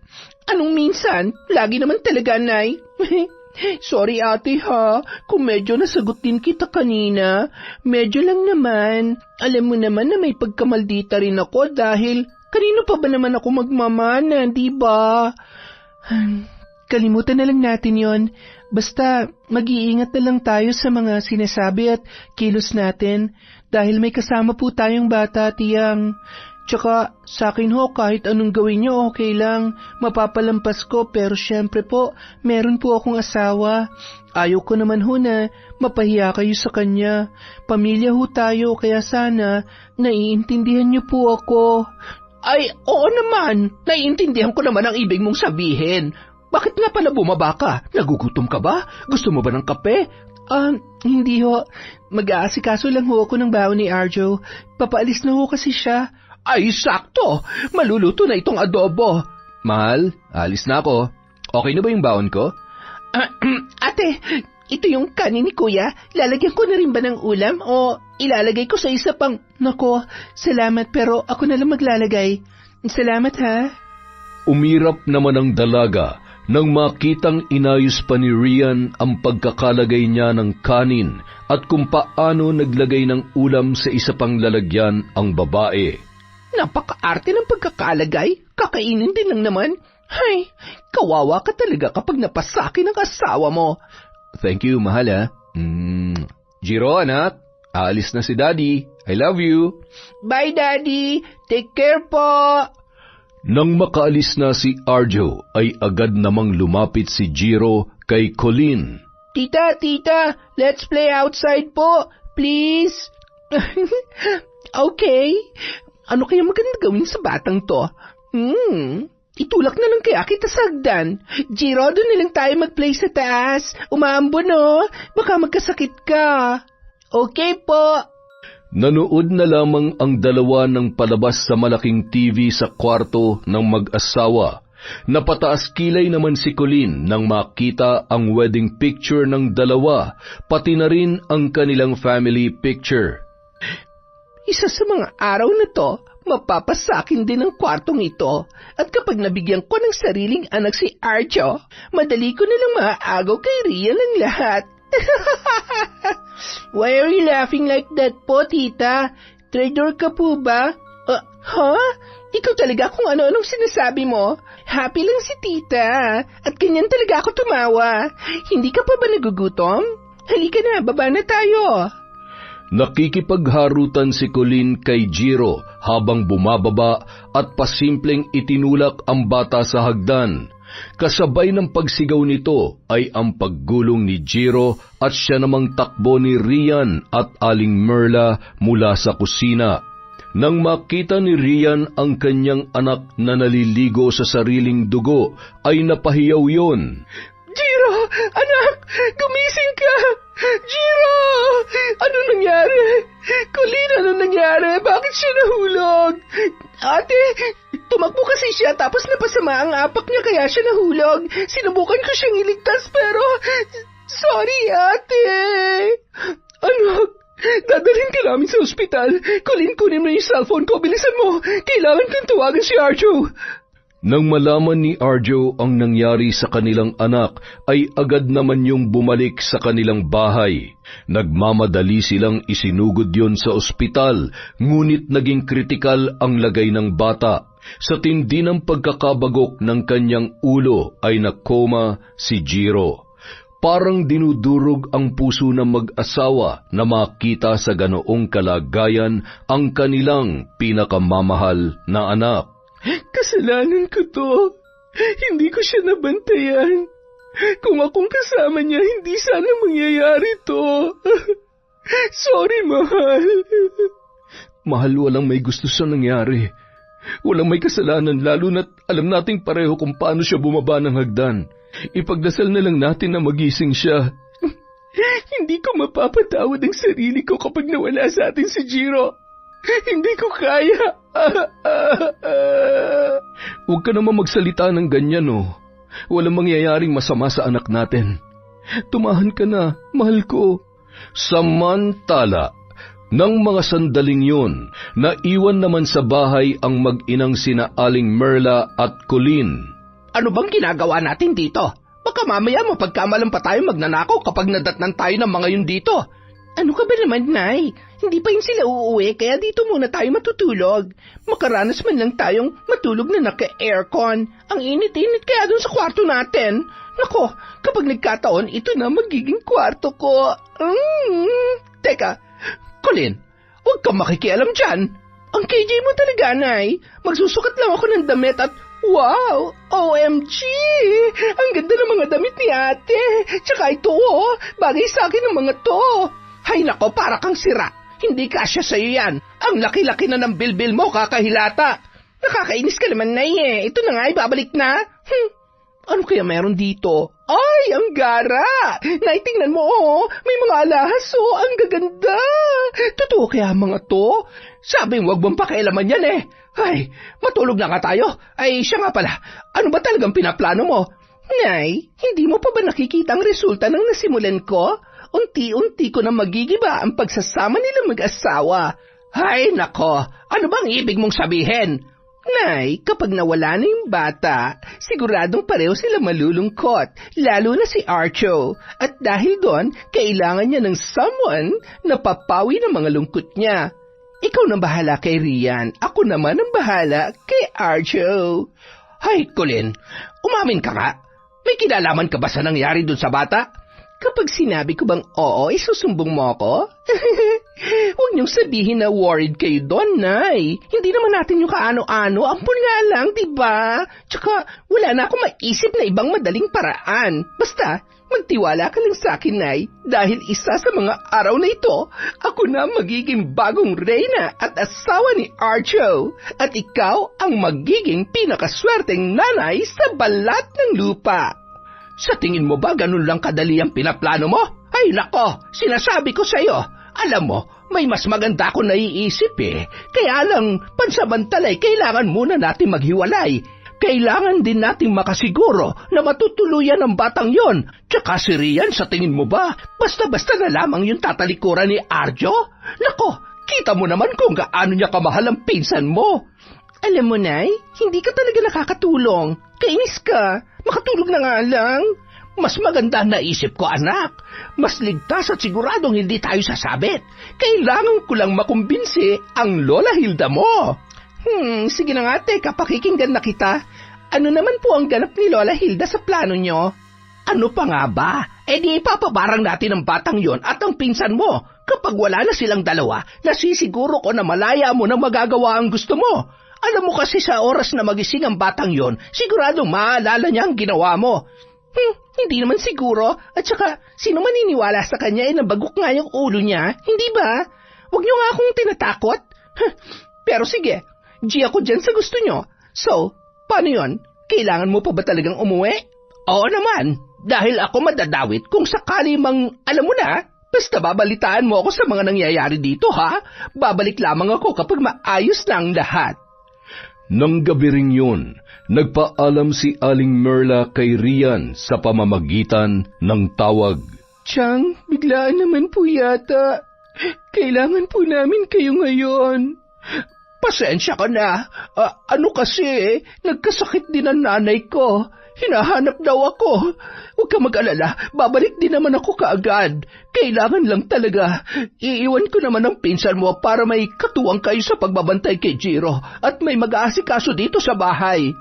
[SPEAKER 2] Anong minsan? Lagi naman talaga, Nay. Sorry ate ha, kung medyo nasagot din kita kanina. Medyo lang naman. Alam mo naman na may pagkamaldita rin ako dahil kanino pa ba naman ako magmamana, di ba? Kalimutan na lang natin yon. Basta mag-iingat na lang tayo sa mga sinasabi at kilos natin dahil may kasama po tayong bata, Tiyang. Tsaka sa akin ho, kahit anong gawin niyo, okay lang. Mapapalampas ko, pero syempre po, meron po akong asawa. Ayaw ko naman ho na mapahiya kayo sa kanya. Pamilya ho tayo, kaya sana naiintindihan niyo po ako. Ay, oo naman. Naiintindihan ko naman ang ibig mong sabihin. Bakit nga pala bumaba ka? Nagugutom ka ba? Gusto mo ba ng kape?
[SPEAKER 3] Hindi ho. Mag-aasikaso lang ho ako ng baon ni Arjo. Papaalis na ho kasi siya.
[SPEAKER 2] Ay, sakto. Maluluto na itong adobo.
[SPEAKER 1] Mahal, alis na ako. Okay na ba yung baon ko?
[SPEAKER 2] Ate, ito yung kanin ni Kuya. Lalagyan ko na rin ba ng ulam o ilalagay ko sa isa pang...
[SPEAKER 3] Nako, salamat pero ako na lang maglalagay. Salamat ha.
[SPEAKER 1] Umirap naman ang dalaga nang makitang inayos pa ni Rian ang pagkakalagay niya ng kanin at kung paano naglagay ng ulam sa isa pang lalagyan ang babae.
[SPEAKER 2] Napaka-arte ng pagkakalagay. Kakainin din lang naman. Hay, kawawa ka talaga kapag napasaki ng asawa mo.
[SPEAKER 1] Thank you, mahal ha. Jiro, anak, aalis na si Daddy. I love you.
[SPEAKER 2] Bye, Daddy. Take care po.
[SPEAKER 1] Nang makaalis na si Arjo, ay agad namang lumapit si Jiro kay Colleen.
[SPEAKER 2] Tita, let's play outside po, please. Okay. Ano kaya maganda gawin sa batang to? Itulak na lang kaya kita sa hagdan. Jiro, doon na lang tayo mag-play sa taas. Umaambon, no? Baka magkasakit ka. Okay po.
[SPEAKER 1] Nanood na lamang ang dalawa ng palabas sa malaking TV sa kwarto ng mag-asawa. Napataas kilay naman si Colleen nang makita ang wedding picture ng dalawa, pati na rin ang kanilang family picture.
[SPEAKER 2] Isa sa mga araw na to, mapapasakin din ang kwartong ito. At kapag nabigyan ko ng sariling anak si Arjo, madali ko na lang maaagaw kay Rian ang lahat. Why are you laughing like that po, tita? Traitor ka po ba? Ikaw talaga kung ano-anong sinasabi mo. Happy lang si tita. At ganyan talaga ako tumawa. Hindi ka pa ba nagugutom? Halika na, baba na tayo.
[SPEAKER 1] Nakikipagharutan si Colleen kay Jiro habang bumababa at pasimpleng itinulak ang bata sa hagdan. Kasabay ng pagsigaw nito ay ang paggulong ni Jiro at siya namang takbo ni Rian at Aling Merla mula sa kusina. Nang makita ni Rian ang kanyang anak na naliligo sa sariling dugo, ay napahiyaw yon.
[SPEAKER 2] Jiro! Anak! Gumising ka! Jiro! Ano nangyari? Colleen, ano nangyari? Bakit siya nahulog? Ate, tumakbo kasi siya tapos napasama ang apak niya kaya siya nahulog. Sinubukan ko siyang iligtas pero... Sorry, ate! Anak, dadalhin ka namin sa ospital. Colleen, kunin mo yung cellphone ko. Bilisan mo. Kailangan kang tawagan si Arjo.
[SPEAKER 1] Nang malaman ni Arjo ang nangyari sa kanilang anak, ay agad naman yung bumalik sa kanilang bahay. Nagmamadali silang isinugod yon sa ospital, ngunit naging kritikal ang lagay ng bata. Sa tindi ng pagkakabagok ng kanyang ulo ay nakoma si Jiro. Parang dinudurog ang puso ng mag-asawa na makita sa ganoong kalagayan ang kanilang pinakamamahal na anak.
[SPEAKER 2] Kasalanan ko to. Hindi ko siya nabantayan. Kung akong kasama niya, hindi sana mangyayari to. Sorry, mahal.
[SPEAKER 1] Mahal, walang may gusto sa nangyari. Walang may kasalanan, lalo na't alam nating pareho kung paano siya bumaba ng hagdan. Ipagdasal na lang natin na magising siya.
[SPEAKER 2] Hindi ko mapapatawad ang sarili ko kapag nawala sa atin si Jiro. Hindi ko kaya.
[SPEAKER 1] Huwag ka naman magsalita ng ganyan, oh. Walang mangyayaring masama sa anak natin. Tumahan ka na, mahal ko. Samantala, nang mga sandaling yun, naiwan naman sa bahay ang mag-inang sina Aling Merla at Colleen.
[SPEAKER 2] Ano bang ginagawa natin dito? Baka mamaya mapagkamalan pa tayo magnanakaw kapag nadatnan tayo ng mga yun dito. Ano ka ba naman, Nay? Hindi pa yun sila uuwi, kaya dito muna tayo matutulog. Makaranas man lang tayong matulog na naka-aircon. Ang init-init kaya dun sa kwarto natin. Nako, kapag nagkataon, ito na magiging kwarto ko. Teka, Colleen, huwag kang makikialam dyan. Ang KJ mo talaga, Nay. Magsusukat lang ako ng damit at wow! OMG! Ang ganda ng mga damit ni ate. Tsaka ito, bagay sa akin ng mga to. Hay nako, para kang sira. Hindi kasya sa'yo yan. Ang laki-laki na ng bilbil mo, kakahilata. Nakakainis ka naman, Nay eh. Ito na nga, ibabalik na. Ano kaya meron dito? Ay, ang gara! Nay, tingnan mo, oh. May mga alahas, oh. Ang gaganda. Totoo kaya mga to? Sabing wag mong pakialaman yan eh. Ay, matulog na nga tayo. Ay, siya nga pala. Ano ba talagang pinaplano mo? Nay, hindi mo pa ba nakikita ang resulta ng nasimulan ko? Unti-unti ko na magigiba ang pagsasama nila mag-asawa. Ay, nako. Ano bang ibig mong sabihin? Nay, kapag nawala na yung bata, siguradong pareho sila malulungkot, lalo na si Archo. At dahil doon, kailangan niya ng someone na papawi ng mga lungkot niya. Ikaw na bahala kay Rian, ako naman ang bahala kay Archo. Hay, Colin, umamin ka nga. May kinalaman ka ba sa nangyari doon sa bata? Kapag sinabi ko bang oo, isusumbong mo ako? Huwag niyong sabihin na worried kayo doon, Nay. Hindi naman natin yung kaano-ano. Ampun nga lang, diba? Tsaka, wala na akong maisip na ibang madaling paraan. Basta, magtiwala ka lang sa akin, Nay. Dahil isa sa mga araw na ito, ako na magiging bagong reyna at asawa ni Archo. At ikaw ang magiging pinakaswerteng nanay sa balat ng lupa. Sa tingin mo ba ganun lang kadali ang pinaplano mo? Ay nako, sinasabi ko sa iyo. Alam mo, may mas maganda akong naiisip eh. Kaya lang, pansamantalay, kailangan muna natin maghiwalay. Kailangan din nating makasiguro na matutuluyan ang batang yon. Tsaka si Rian, sa tingin mo ba, basta-basta na lamang yung tatalikuran ni Arjo? Nako, kita mo naman kung gaano niya kamahal ang pinsan mo. Alam mo, Nay, hindi ka talaga nakakatulong. Kainis ka. Makatulog na nga lang. Mas maganda ang naisip ko, anak. Mas ligtas at siguradong hindi tayo sasabit. Kailangan ko lang makumbinsi ang Lola Hilda mo. Sige na nga, teka, pakikinggan na kita. Ano naman po ang ganap ni Lola Hilda sa plano nyo? Ano pa nga ba? Eh di ipapabarang natin ang batang yon at ang pinsan mo. Kapag wala na silang dalawa, nasisiguro ko na malaya mo na magagawa ang gusto mo. Alam mo kasi sa oras na magising ang batang yon, siguradong maalala niya ang ginawa mo. Hindi naman siguro. At saka, sino maniniwala sa kanya ay nabagok nga yung ulo niya, hindi ba? Huwag niyo nga akong tinatakot. Pero sige, G ako dyan sa gusto niyo. So, paano yon? Kailangan mo pa ba talagang umuwi? Oo naman, dahil ako madadawit kung sakali mang, alam mo na, basta babalitaan mo ako sa mga nangyayari dito, ha? Babalik lamang ako kapag maayos na ang lahat.
[SPEAKER 1] Nang gabi ring yun, nagpaalam si Aling Merla kay Rian sa pamamagitan ng tawag.
[SPEAKER 3] Chang, biglaan naman po yata. Kailangan po namin kayo ngayon.
[SPEAKER 2] Pasensya ka na. Ano kasi, nagkasakit din ang nanay ko. Hinahanap daw ako. Huwag ka mag-alala, babalik din naman ako kaagad. Kailangan lang talaga. Iiwan ko naman ang pinsan mo para may katuwang kayo sa pagbabantay kay Jiro at may mag-aasikaso dito sa bahay.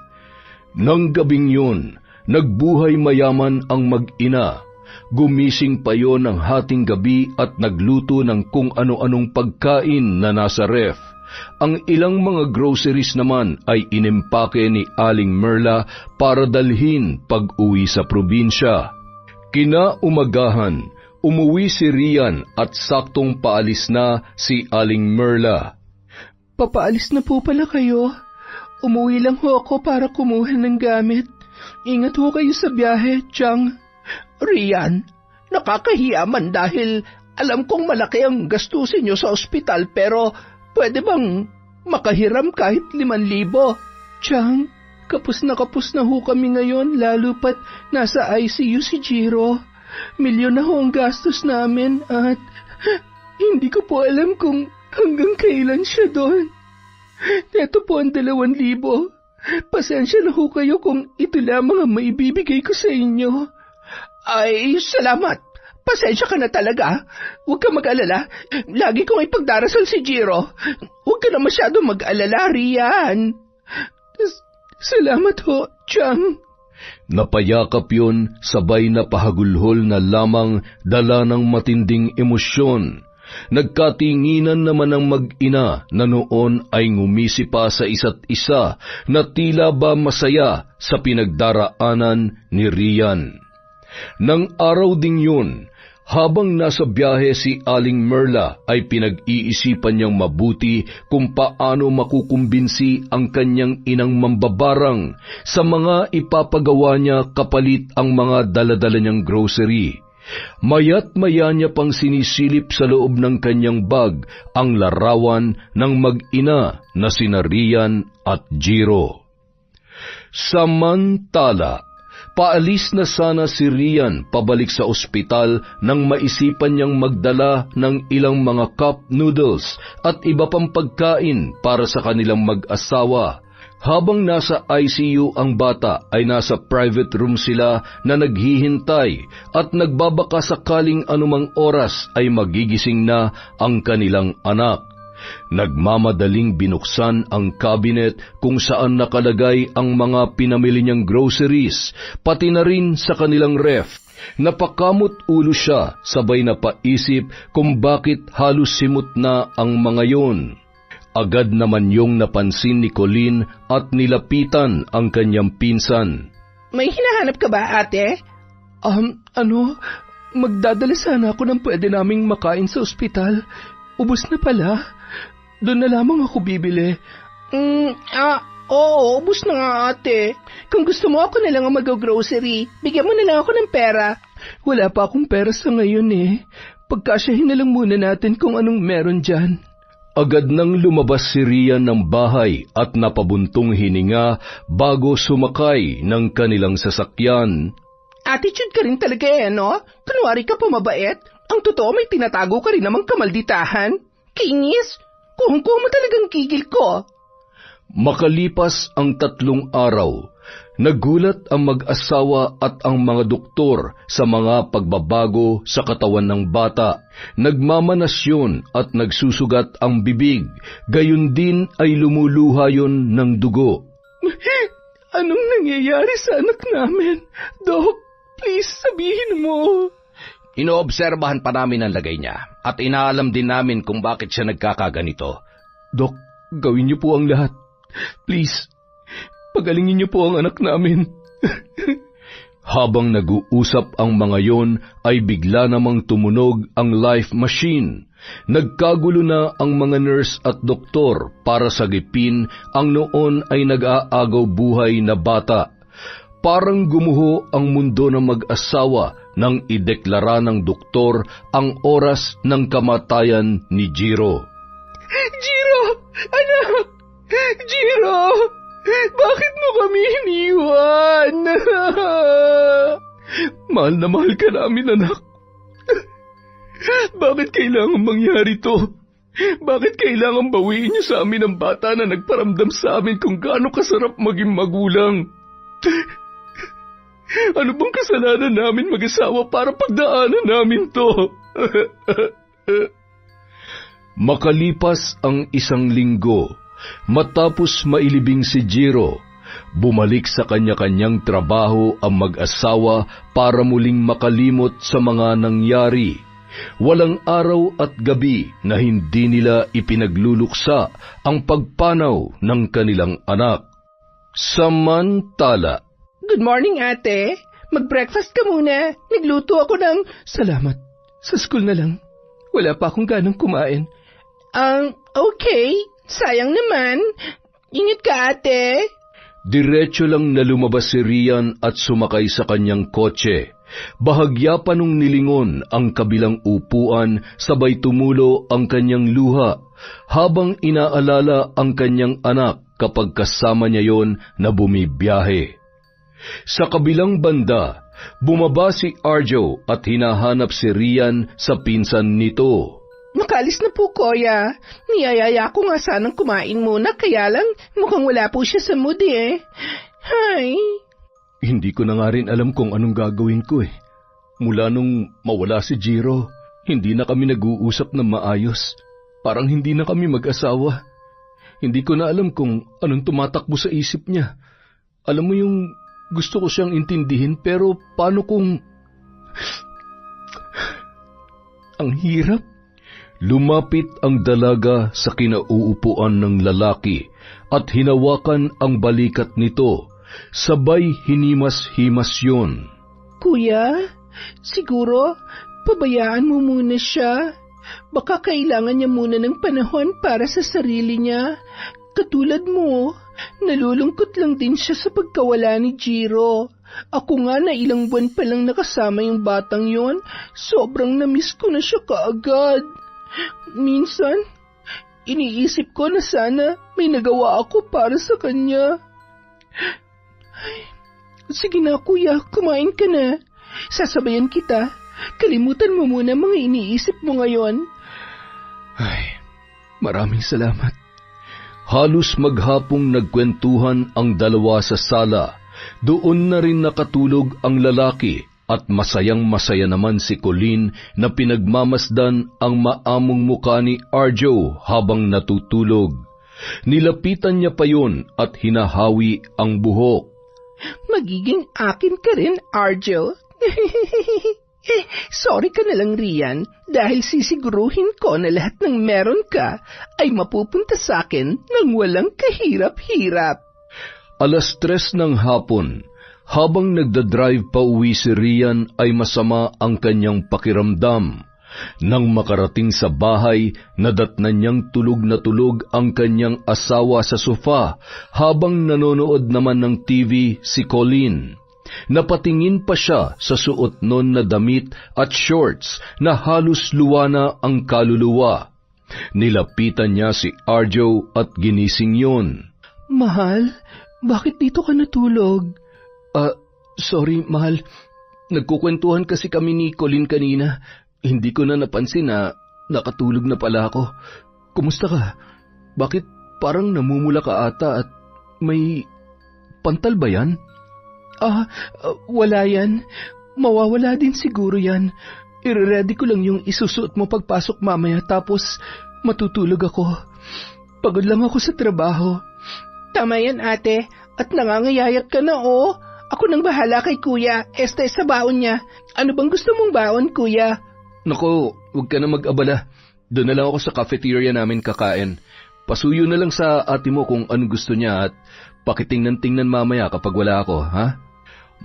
[SPEAKER 1] Nang gabing yun, nagbuhay mayaman ang mag-ina. Gumising pa yon ng hating gabi at nagluto ng kung ano-anong pagkain na nasa ref. Ang ilang mga groceries naman ay inimpake ni Aling Merla para dalhin pag-uwi sa probinsya. Kinaumagahan, umuwi si Rian at saktong paalis na si Aling Merla.
[SPEAKER 3] Papaalis na po pala kayo. Umuwi lang ho ako para kumuha ng gamit. Ingat ho kayo sa biyahe, Chang.
[SPEAKER 2] Rian, nakakahiya man dahil alam kong malaki ang gastusin niyo sa ospital pero pwede bang makahiram kahit 5,000?
[SPEAKER 3] Chang, kapos na ho kami ngayon lalo pat nasa ICU si Jiro. Milyon na ho ang gastos namin at hindi ko po alam kung hanggang kailan siya doon. Ito po ang 2,000. Pasensya na ho kayo kung ito lamang ang maibibigay ko sa inyo.
[SPEAKER 2] Ay, salamat. Pasensya ka na talaga. Huwag ka mag-alala. Lagi kong ipagdarasal si Jiro. Huwag ka na masyado mag-alala, Rian.
[SPEAKER 3] Salamat ho, Chang.
[SPEAKER 1] Napayakap yun, sabay na pahagulhol na lamang dala ng matinding emosyon. Nagkatinginan naman ang mag-ina na noon ay ngumisi pa sa isa't isa na tila ba masaya sa pinagdaraanan ni Rian. Nang araw ding yun, Habang nasa biyahe si Aling Merla ay pinag-iisipan niyang mabuti kung paano makukumbinsi ang kanyang inang mambabarang sa mga ipapagawa niya kapalit ang mga daladala niyang grocery. Maya't maya niya pang sinisilip sa loob ng kanyang bag ang larawan ng mag-ina na sina Rian at Jiro. Samantala, paalis na sana si Rian pabalik sa ospital nang maisipan niyang magdala ng ilang mga cup noodles at iba pang pagkain para sa kanilang mag-asawa. Habang nasa ICU ang bata ay nasa private room sila na naghihintay at nagbabaka sakaling anumang oras ay magigising na ang kanilang anak. Nagmamadaling binuksan ang cabinet kung saan nakalagay ang mga pinamili niyang groceries, pati na rin sa kanilang ref. Napakamot ulo siya, sabay na paisip kung bakit halos simot na ang mga yon. Agad naman yung napansin ni Colleen at nilapitan ang kanyang pinsan.
[SPEAKER 2] May hinahanap ka ba, ate?
[SPEAKER 3] Magdadala sana ako ng pwede naming makain sa ospital. Ubus na pala. Doon na lamang ako bibili.
[SPEAKER 2] Oo, ubus na nga, ate. Kung gusto mo, ako na lang ang mag-grocery. Bigyan mo na lang ako ng pera.
[SPEAKER 3] Wala pa akong pera sa ngayon eh. Pagkasyahin na lang muna natin kung anong meron dyan.
[SPEAKER 1] Agad nang lumabas si Rian ng bahay at napabuntong hininga bago sumakay ng kanilang sasakyan.
[SPEAKER 2] Attitude ka rin talaga no? Kunwari ka pa mabait. Ang totoo, may tinatago ka rin namang kamalditahan. Kinis! Kuhong-kuhong mo talagang kigil ko.
[SPEAKER 1] Makalipas ang 3 araw, nagulat ang mag-asawa at ang mga doktor sa mga pagbabago sa katawan ng bata. Nagmamanasyon at nagsusugat ang bibig, gayon din ay lumuluha yon ng dugo.
[SPEAKER 3] Anong nangyayari sa anak namin? Dok, please sabihin mo.
[SPEAKER 4] Inoobserbahan pa namin ang lagay niya at inaalam din namin kung bakit siya nagkakaganito.
[SPEAKER 3] Dok, gawin niyo po ang lahat. Please, pagalingin niyo po ang anak namin.
[SPEAKER 1] Habang nag-uusap ang mga yon ay bigla namang tumunog ang life machine. Nagkagulo na ang mga nurse at doktor para sagipin ang noon ay nag-aagaw buhay na bata. Parang gumuho ang mundo ng mag-asawa nang ideklara ng doktor ang oras ng kamatayan ni Jiro.
[SPEAKER 3] Jiro! Anak! Jiro! Bakit mo kami iniwan? Mahal na mahal ka namin, anak. Bakit kailangan mangyari to? Bakit kailangan bawiin niyo sa amin ang bata na nagparamdam sa amin kung gaano kasarap maging magulang? Ano bang kasalanan namin mag-asawa para pagdaanan namin to?
[SPEAKER 1] Makalipas ang 1 linggo, matapos mailibing si Jiro, bumalik sa kanya-kanyang trabaho ang mag-asawa para muling makalimot sa mga nangyari. Walang araw at gabi na hindi nila ipinagluluksa ang pagpanaw ng kanilang anak. Samantala,
[SPEAKER 2] Good morning, ate. Mag-breakfast ka muna. Nagluto ako ng...
[SPEAKER 3] Salamat. Sa school na lang. Wala pa akong ganang kumain.
[SPEAKER 2] Okay. Sayang naman. Ingat ka, ate.
[SPEAKER 1] diretso lang na lumabas si Rian at sumakay sa kanyang kotse. Bahagya pa nung nilingon ang kabilang upuan, sabay tumulo ang kanyang luha, habang inaalala ang kanyang anak kapag kasama niya yon na bumibiyahe. Sa kabilang banda, bumaba si Arjo at hinahanap si Rian sa pinsan nito.
[SPEAKER 2] Makalis na po, Kuya. Niyayaya ko nga sanang kumain muna, kaya lang mukhang wala po siya sa mood eh. Hi.
[SPEAKER 1] Hindi ko na nga rin alam kung anong gagawin ko eh. Mula nung mawala si Jiro, hindi na kami nag-uusap ng maayos. Parang hindi na kami mag-asawa. Hindi ko na alam kung anong tumatakbo sa isip niya. Alam mo yung gusto ko siyang intindihin, pero paano kung... Ang hirap. Lumapit ang dalaga sa kinauupuan ng lalaki at hinawakan ang balikat nito. Sabay hinimas-himas yun.
[SPEAKER 2] Kuya, siguro
[SPEAKER 3] pabayaan mo muna siya. Baka kailangan niya muna ng panahon para sa sarili niya. Katulad mo, nalulungkot lang din siya sa pagkawala ni Jiro. Ako nga na ilang buwan pa lang nakasama yung batang yon, sobrang namiss ko na siya kaagad. Minsan, iniisip ko na sana may nagawa ako para sa kanya. Sige na kuya, kumain ka na. Sasabayan kita. Kalimutan mo muna mga iniisip mo ngayon.
[SPEAKER 1] Ay, maraming salamat. Halos maghapong nagkwentuhan ang dalawa sa sala. Doon na rin nakatulog ang lalaki at masayang-masaya naman si Colleen na pinagmamasdan ang maamong muka ni Arjo habang natutulog. Nilapitan niya pa yon at hinahawi ang buhok.
[SPEAKER 3] Magiging akin ka rin, Arjo. Sorry ka na lang, Rian, dahil sisiguruhin ko na lahat ng meron ka ay mapupunta sa akin nang walang kahirap-hirap.
[SPEAKER 1] 3:00 ng hapon, habang nagdadrive pa uwi si Rian ay masama ang kanyang pakiramdam. Nang makarating sa bahay, nadatnan niyang tulog na tulog ang kanyang asawa sa sofa habang nanonood naman ng TV si Colleen. Napatingin pa siya sa suot nun na damit at shorts na halos luwa na ang kaluluwa. Nilapitan niya si Arjo at ginising yun.
[SPEAKER 3] Mahal, bakit dito ka natulog?
[SPEAKER 1] Sorry, mahal. Nagkukwentuhan kasi kami ni Colleen kanina. Hindi ko na napansin na nakatulog na pala ako. Kumusta ka? Bakit parang namumula ka ata at may pantal ba yan?
[SPEAKER 3] Wala yan. Mawawala din siguro yan. I-ready ko lang yung isusuot mo pagpasok mamaya tapos matutulog ako. Pagod lang ako sa trabaho. Tama yan, ate. At nangangayayat ka na, oh. Ako nang bahala kay kuya. Sa baon niya. Ano bang gusto mong baon, kuya?
[SPEAKER 1] Nako, huwag ka na mag-abala. Doon na lang ako sa cafeteria namin kakain. Pasuyo na lang sa ate mo kung anong gusto niya at pakitingnan-tingnan mamaya kapag wala ako, ha?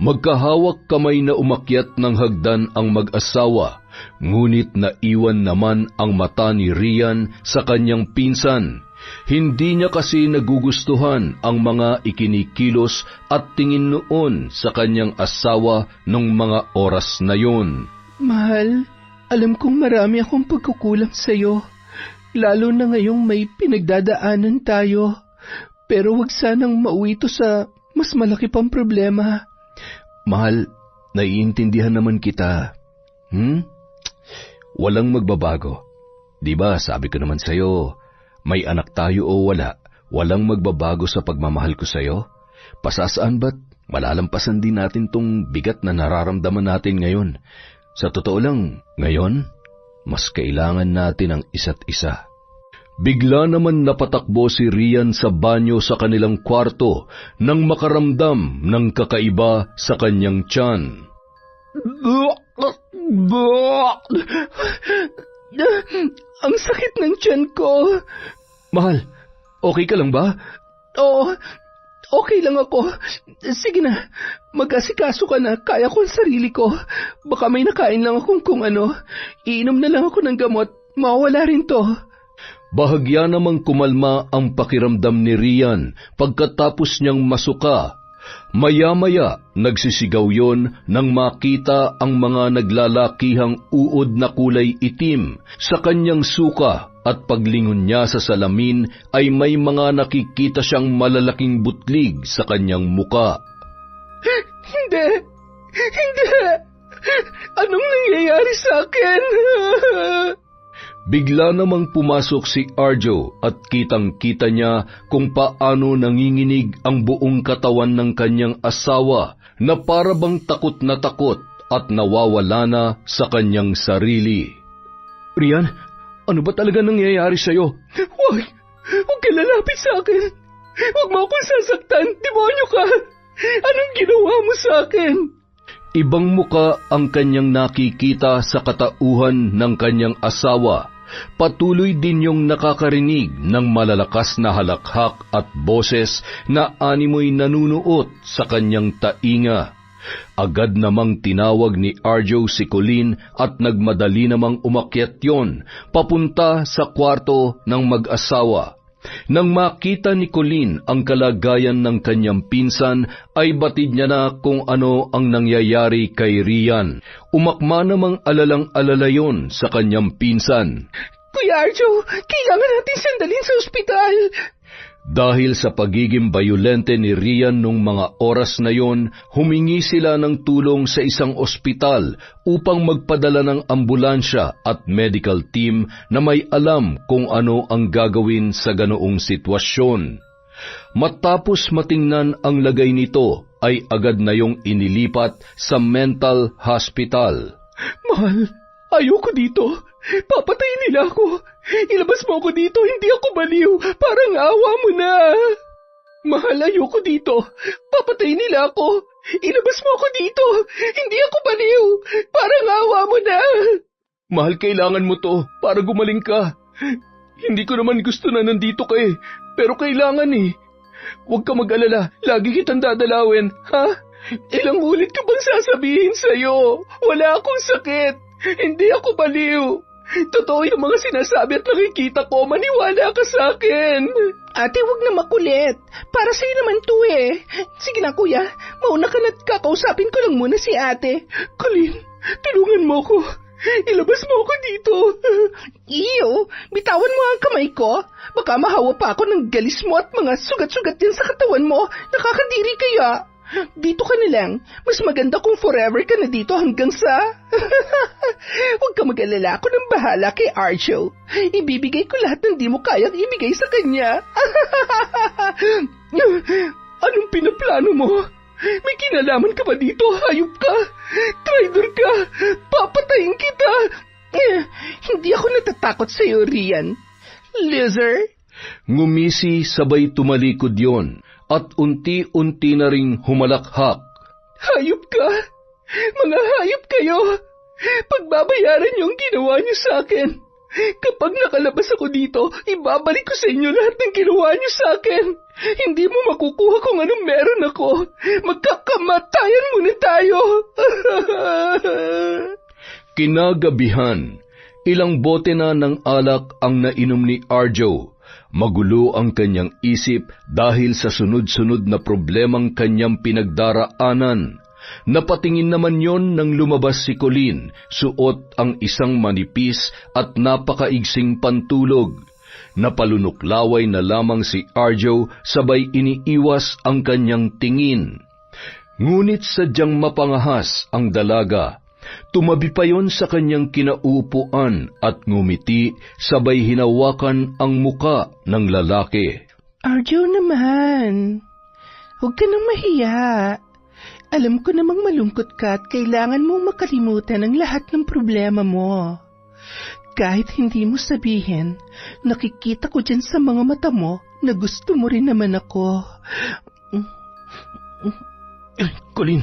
[SPEAKER 1] Magkahawak kamay na umakyat ng hagdan ang mag-asawa, ngunit naiwan naman ang mata ni Rian sa kanyang pinsan. Hindi niya kasi nagugustuhan ang mga ikinikilos at tingin noon sa kanyang asawa nung mga oras na yun.
[SPEAKER 3] Mahal, alam kong marami akong pagkukulang sa'yo, lalo na ngayong may pinagdadaanan tayo. Pero wag sanang mauwi ito sa mas malaki pang problema.
[SPEAKER 1] Mahal, naiintindihan naman kita. Walang magbabago. Diba, sabi ko naman sa'yo, may anak tayo o wala, walang magbabago sa pagmamahal ko sa'yo. Pasasaan ba't malalampasan din natin tong bigat na nararamdaman natin ngayon. Sa totoo lang, ngayon, mas kailangan natin ang isa't isa. Bigla naman napatakbo si Rian sa banyo sa kanilang kwarto nang makaramdam ng kakaiba sa kanyang tiyan.
[SPEAKER 3] Ang sakit ng tiyan ko.
[SPEAKER 1] Mahal, okay ka lang ba?
[SPEAKER 3] Oo, okay lang ako. Sige na, mag-asikaso ka na, kaya ko ang sarili ko. Baka may nakain lang akong kung ano. Iinom na lang ako ng gamot, mawala rin to.
[SPEAKER 1] Bahagya namang kumalma ang pakiramdam ni Rian pagkatapos niyang masuka. Maya-maya nagsisigaw yon nang makita ang mga naglalakihang uod na kulay itim sa kanyang suka at paglingon niya sa salamin ay may mga nakikita siyang malalaking butlig sa kanyang muka.
[SPEAKER 3] Hindi! Anong nangyayari sa akin?
[SPEAKER 1] Bigla namang pumasok si Arjo at kitang-kita niya kung paano nanginginig ang buong katawan ng kanyang asawa na para bang takot na takot at nawawala na sa kanyang sarili. Rian, ano ba talaga nangyayari sa'yo?
[SPEAKER 3] Huwag ka lalapit sa akin. Huwag mo akong sasaktan. Demonyo ka. Anong ginawa mo sa akin?
[SPEAKER 1] Ibang muka ang kanyang nakikita sa katauhan ng kanyang asawa. Patuloy din yung nakakarinig ng malalakas na halakhak at boses na animoy nanunuot sa kanyang tainga. Agad namang tinawag ni Arjo si Colleen at nagmadali namang umakyat yon papunta sa kwarto ng mag-asawa. Nang makita ni Colleen ang kalagayan ng kanyang pinsan, ay batid niya na kung ano ang nangyayari kay Rian. Umakma namang alalang-alala yon sa kanyang pinsan.
[SPEAKER 2] Kuya Arjo, kailangan natin sandalin sa ospital.
[SPEAKER 1] Dahil sa pagiging bayolente ni Rian nung mga oras na yon, humingi sila ng tulong sa isang ospital upang magpadala ng ambulansya at medical team na may alam kung ano ang gagawin sa ganoong sitwasyon. Matapos matingnan ang lagay nito, ay agad na yung inilipat sa mental hospital.
[SPEAKER 2] Mahal, ayoko dito. Papatayin nila ako. Ilabas mo ako dito, hindi ako baliw. Parang awa mo na. Mahal, ayoko dito. Papatayin nila ako. Ilabas mo ako dito. Hindi ako baliw. Parang awa mo na.
[SPEAKER 1] Mahal, kailangan mo to para gumaling ka. Hindi ko naman gusto na nandito ka eh, pero kailangan eh. Huwag ka mag-alala, lagi kitang dadalawin, ha? Ilang ulit ko bang sasabihin sa'yo? Wala akong sakit. Hindi ako baliw. Totoo yung mga sinasabi at nakikita ko, maniwala ka sa akin.
[SPEAKER 2] Ate, wag na makulit. Para sa'yo naman to eh. Sige na kuya, mauna ka na't kakausapin ko lang muna si ate. Colleen, tulungan mo ko. Ilabas mo ako dito. Iyo, bitawan mo ang kamay ko. Baka mahawa pa ako ng galis mo at mga sugat-sugat din sa katawan mo. Nakakadiri kaya. Dito ka na lang. Mas maganda kung forever ka na dito hanggang sa... Huwag ka mag-alala. Ako nang bahala kay Arjo. Ibibigay ko lahat ng di mo kayang ibigay sa kanya. Anong pinaplano mo? May kinalaman ka ba dito? Hayop ka? Traitor ka? Papatayin kita? Hindi ako natatakot sa'yo, Rian. Loser?
[SPEAKER 1] Ngumisi sabay tumalikod yon at unti-unti na ring humalakhak.
[SPEAKER 2] Hayop ka? Mga hayop kayo! Pagbabayaran niyo ang ginawa niyo sa akin. Kapag nakalabas ako dito, ibabalik ko sa inyo lahat ng ginawa niyo sa akin. Hindi mo makukuha kung anong meron ako. Magkakamatayan muna tayo.
[SPEAKER 1] Kinagabihan, ilang bote na ng alak ang nainom ni Arjo. Magulo ang kanyang isip dahil sa sunod-sunod na problemang kanyang pinagdaraanan. Napatingin naman yon nang lumabas si Colleen, suot ang isang manipis at napakaigsing pantulog. Napalunuklaway na lamang si Arjo sabay iniiwas ang kanyang tingin. Ngunit sadyang mapangahas ang dalaga. Tumabi pa yon sa kanyang kinauupuan at ngumiti sabay hinawakan ang muka ng lalaki.
[SPEAKER 2] Arjo naman, huwag ka nang mahiya. Alam ko namang malungkot ka at kailangan mong makalimutan ang lahat ng problema mo. Kahit hindi mo sabihin, nakikita ko dyan sa mga mata mo na gusto mo rin naman ako.
[SPEAKER 1] Colleen,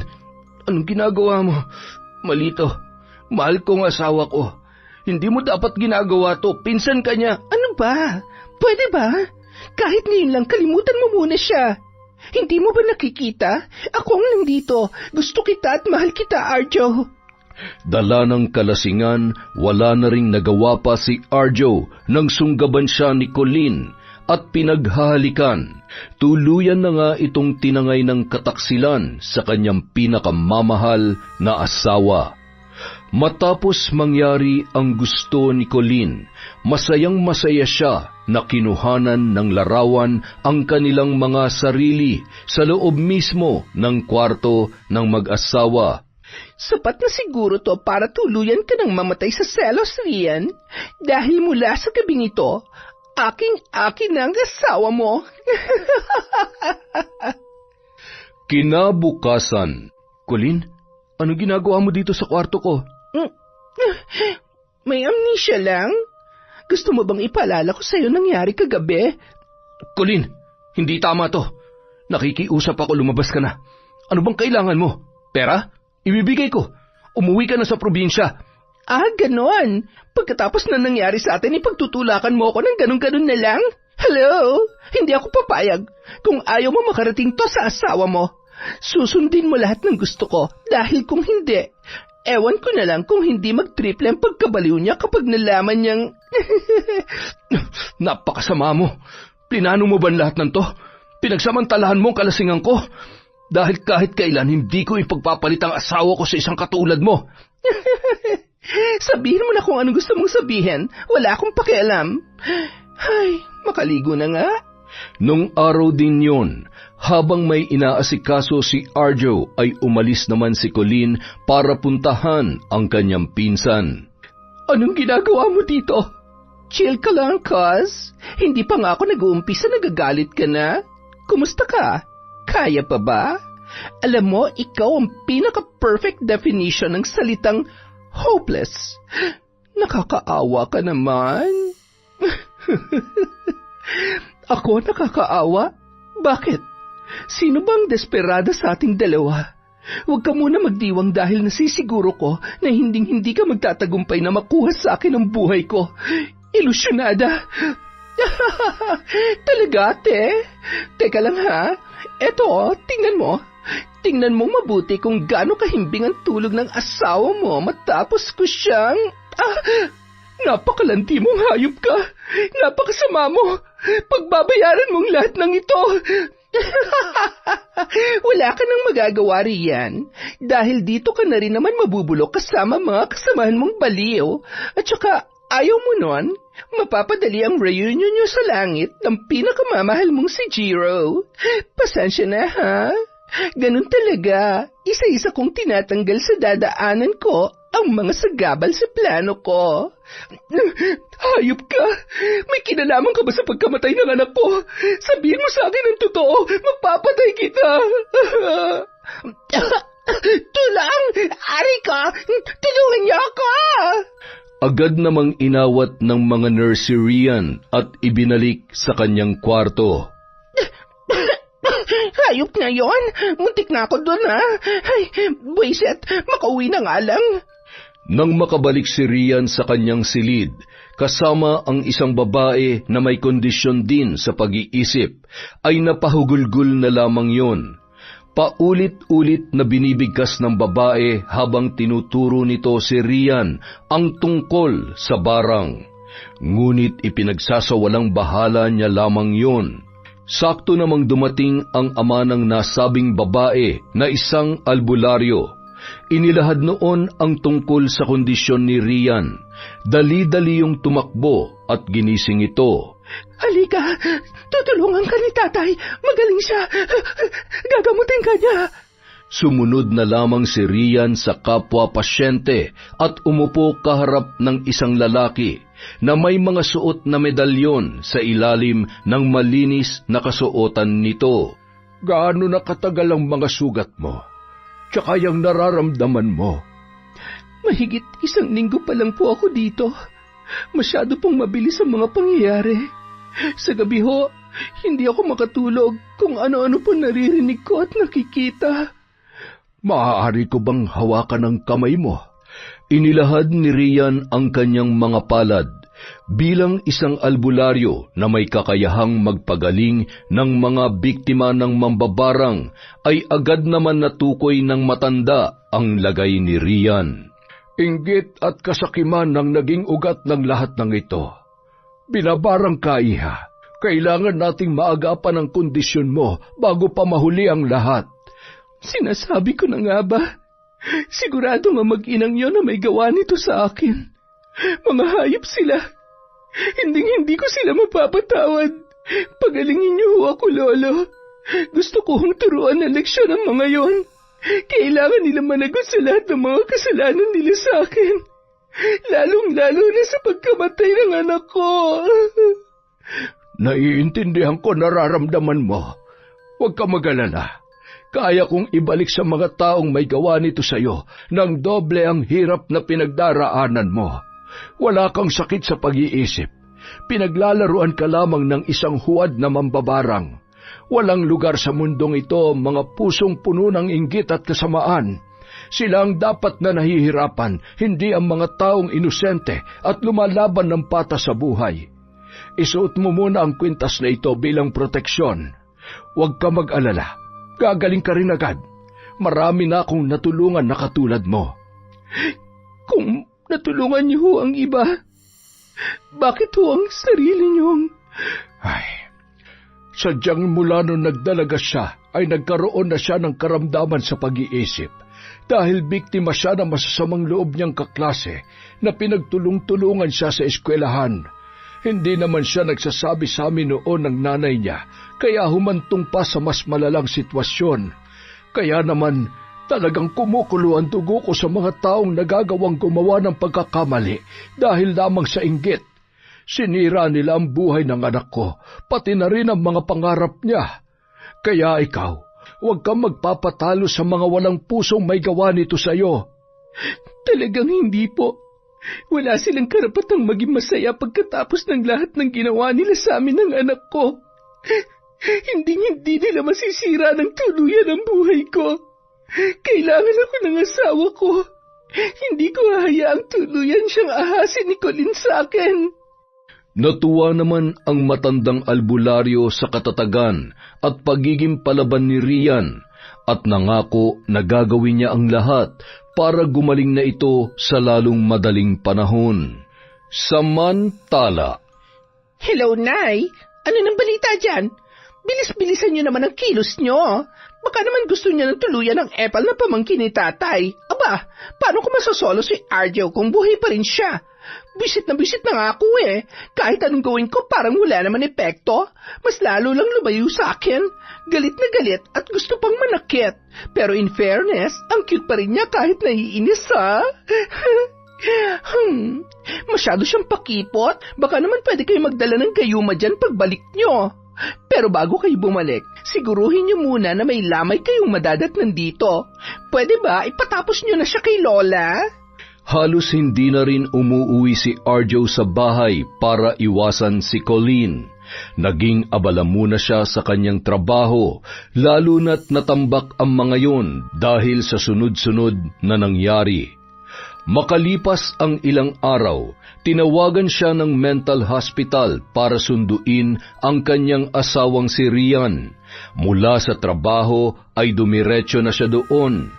[SPEAKER 1] anong ginagawa mo? Mali to. Mahal kong asawa ko. Hindi mo dapat ginagawa to. Pinsan ka niya.
[SPEAKER 2] Ano ba? Pwede ba? Kahit ngayon lang kalimutan mo muna siya. Hindi mo ba nakikita? Ako ang nandito. Gusto kita at mahal kita, Arjo.
[SPEAKER 1] Dala ng kalasingan, wala na ring nagawa pa si Arjo nang sunggaban siya ni Colleen at pinaghahalikan. Tuluyan na nga itong tinangay ng kataksilan sa kanyang pinakamamahal na asawa. Matapos mangyari ang gusto ni Colleen, masayang-masaya siya na kinuhanan ng larawan ang kanilang mga sarili sa loob mismo ng kwarto ng mag-asawa.
[SPEAKER 2] Sapat na siguro to para tuluyan ka ng mamatay sa selos, Rian. Dahil mula sa gabing ito, aking ang asawa mo.
[SPEAKER 1] Kinabukasan. Colleen, ano ginagawa mo dito sa kwarto ko?
[SPEAKER 2] May amnesia lang. Gusto mo bang ipaalala ko sa'yo nangyari kagabi?
[SPEAKER 1] Colleen, hindi tama to. Nakikiusap ako, lumabas ka na. Ano bang kailangan mo? Pera? Ibibigay ko. Umuwi ka na sa probinsya.
[SPEAKER 2] Ganon. Pagkatapos na nangyari sa atin, ipagtutulakan mo ako ng ganon-ganon na lang? Hello? Hindi ako papayag. Kung ayaw mo makarating to sa asawa mo,
[SPEAKER 3] Susundin mo lahat ng gusto ko dahil kung hindi, ewan ko na lang kung hindi mag-triple ang pagkabaliw niya kapag nalaman niyang...
[SPEAKER 1] Napakasama mo. Plinano mo ba lahat ng to? Pinagsamantalahan mo ang kalasingan ko? Dahil kahit kailan hindi ko ipagpapalit ang asawa ko sa isang katulad mo.
[SPEAKER 3] Sabihin mo na kung anong gusto mong sabihin. Wala akong pakialam. Ay, makaligo na nga.
[SPEAKER 1] Nung araw din yun, habang may inaasikaso si Arjo ay umalis naman si Colleen para puntahan ang kanyang pinsan.
[SPEAKER 3] Anong ginagawa mo dito? Chill ka lang, cuz. Hindi pa nga ako nag-uumpisa, nagagalit ka na. Kumusta ka? Kaya pa ba? Alam mo, ikaw ang pinaka-perfect definition ng salitang hopeless. Nakakaawa ka naman. Ako nakakaawa? Bakit? Sino bang desperada sa ating dalawa? Huwag ka muna magdiwang dahil nasisiguro ko na hinding-hindi ka magtatagumpay na makuha sa akin ang buhay ko. Ilusyonada. Talaga, te? Teka lang ha. Eto, tingnan mo. Tingnan mo mabuti kung gaano kahimbing ang tulog ng asawa mo matapos ko siyang... Napakalanti mong hayop ka. Napakasama mo. Pagbabayaran mong lahat ng ito. Wala ka nang magagawa riyan. Dahil dito ka na rin naman mabubulok kasama mga kasamahan mong baliw. At saka, ayaw mo nun, mapapadali ang reunion nyo sa langit ng pinakamamahal mong si Jiro. Pasensya na ha. Ganun talaga. Isa-isa kong tinatanggal sa dadaanan ko ang mga sagabal sa plano ko. Hayop ka! May kinalaman ka ba sa pagkamatay ng anak ko? Sabihin mo sa akin ang totoo, magpapatay kita! Tulang! Ari ka! Tulungan niyo ako!
[SPEAKER 1] Agad namang inawat ng mga nurse si Rian at ibinalik sa kanyang kwarto.
[SPEAKER 3] Hayop na yon! Muntik na ako doon ha! Ay, buwisit, makauwi na nga lang!
[SPEAKER 1] Nang makabalik si Rian sa kanyang silid, kasama ang isang babae na may kondisyon din sa pag-iisip, ay napahugulgul na lamang yon. Paulit-ulit na binibigkas ng babae habang tinuturo nito si Rian ang tungkol sa barang. Ngunit ipinagsasawalang bahala niya lamang yon. Sakto namang dumating ang ama ng nasabing babae na isang albularyo. Inilahad noon ang tungkol sa kondisyon ni Rian. Dali-dali yung tumakbo at ginising ito.
[SPEAKER 3] Halika, tutulungan ka ni tatay. Magaling siya. Gagamutin ka niya.
[SPEAKER 1] Sumunod na lamang si Rian sa kapwa pasyente at umupo kaharap ng isang lalaki na may mga suot na medalyon sa ilalim ng malinis na kasuotan nito. Gaano na katagal ang mga sugat mo? Tsaka yung nararamdaman mo?
[SPEAKER 3] Mahigit 1 linggo pa lang po ako dito. Masyado pong mabilis ang mga pangyayari. Sa gabi ho, hindi ako makatulog kung ano-ano po naririnig ko at nakikita.
[SPEAKER 1] Maaari ko bang hawakan ang kamay mo? Inilahad ni Rian ang kanyang mga palad. Bilang isang albularyo na may kakayahang magpagaling ng mga biktima ng mambabarang, ay agad naman natukoy ng matanda ang lagay ni Rian. Inggit at kasakiman ang naging ugat ng lahat ng ito. Binabarang ka, iha. Kailangan nating maagapan ang kondisyon mo bago pa mahuli ang lahat.
[SPEAKER 3] Sinasabi ko na nga ba? Sigurado nga mag-inang yon na may gawa nito sa akin. Mga hayop sila. Hindi ko sila mapapatawad. Pagalingin niyo ho ako, Lolo. Gusto ko hong turuan ng leksyon ang mga yon. Kailangan nila managot sa lahat ng mga kasalanan nila sa akin. Lalong-lalo na sa pagkamatay ng anak ko.
[SPEAKER 1] Naiintindihan ko nararamdaman mo. Huwag ka mag-alala. Kaya kong ibalik sa mga taong may gawa nito sa iyo ng doble ang hirap na pinagdaraanan mo. Wala kang sakit sa pag-iisip. Pinaglalaruan ka lamang ng isang huwad na mambabarang. Walang lugar sa mundong ito ang mga pusong puno ng inggit at kasamaan. Sila ang dapat na nahihirapan, hindi ang mga taong inosente at lumalaban ng patas sa buhay. Isuot mo muna ang kwintas na ito bilang proteksyon. Huwag ka mag-alala. Gagaling ka rin agad. Marami na akong natulungan na katulad mo.
[SPEAKER 3] Kung natulungan niyo ho ang iba, bakit ho ang sarili niyong...
[SPEAKER 1] Ay, sadyang mula nung nagdalaga siya ay nagkaroon na siya ng karamdaman sa pag-iisip dahil biktima siya ng masasamang loob niyang kaklase na pinagtulong-tulungan siya sa eskwelahan. Hindi naman siya nagsasabi sa amin noon ng nanay niya, kaya humantong pa sa mas malalang sitwasyon. Kaya naman talagang kumukulo ang dugo ko sa mga taong nagagawang gumawa ng pagkakamali dahil lamang sa inggit. Sinira nila ang buhay ng anak ko, pati na rin ang mga pangarap niya. Kaya ikaw, huwag kang magpapatalo sa mga walang pusong may gawa nito sa iyo.
[SPEAKER 3] Talagang hindi po. Wala silang karapatang maging masaya pagkatapos ng lahat ng ginawa nila sa amin ng anak ko. Hindi nila masisira ng tuluyan ang buhay ko. Kailangan ako ng asawa ko. Hindi ko hahayaang tuluyan siyang ahasin ni Colin sa akin.
[SPEAKER 1] Natuwa naman ang matandang albularyo sa katatagan at pagiging palaban ni Rian at nangako na gagawin niya ang lahat para gumaling na ito sa lalong madaling panahon. Samantala,
[SPEAKER 2] Hello, Nay. Ano nang balita dyan? Bilis-bilisan niyo naman ang kilos niyo. Baka naman gusto niya ng tuluyan ng epal na pamangkin ni tatay. Aba, paano ko masosolo si Arjo kung buhay pa rin siya? Bisit na nga ako eh. Kahit anong gawin ko parang wala naman epekto. Mas lalo lang lumayo sa akin. Galit na galit at gusto pang manakit. Pero in fairness, ang cute pa rin niya kahit naiinis ha. Masyado siyang pakipot. Baka naman pwede kayo magdala ng gayuma dyan pagbalik nyo. Pero bago kayo bumalik, siguruhin niyo muna na may lamay kayong madadatnan dito. Pwede ba ipatapos niyo na siya kay Lola?
[SPEAKER 1] halos hindi na rin umuwi si Arjo sa bahay para iwasan si Colleen. Naging abala muna siya sa kanyang trabaho, lalo na't natambak ang mga yon dahil sa sunod-sunod na nangyari. Makalipas ang ilang araw, tinawagan siya ng mental hospital para sunduin ang kanyang asawang si Rian. Mula sa trabaho ay dumiretso na siya doon.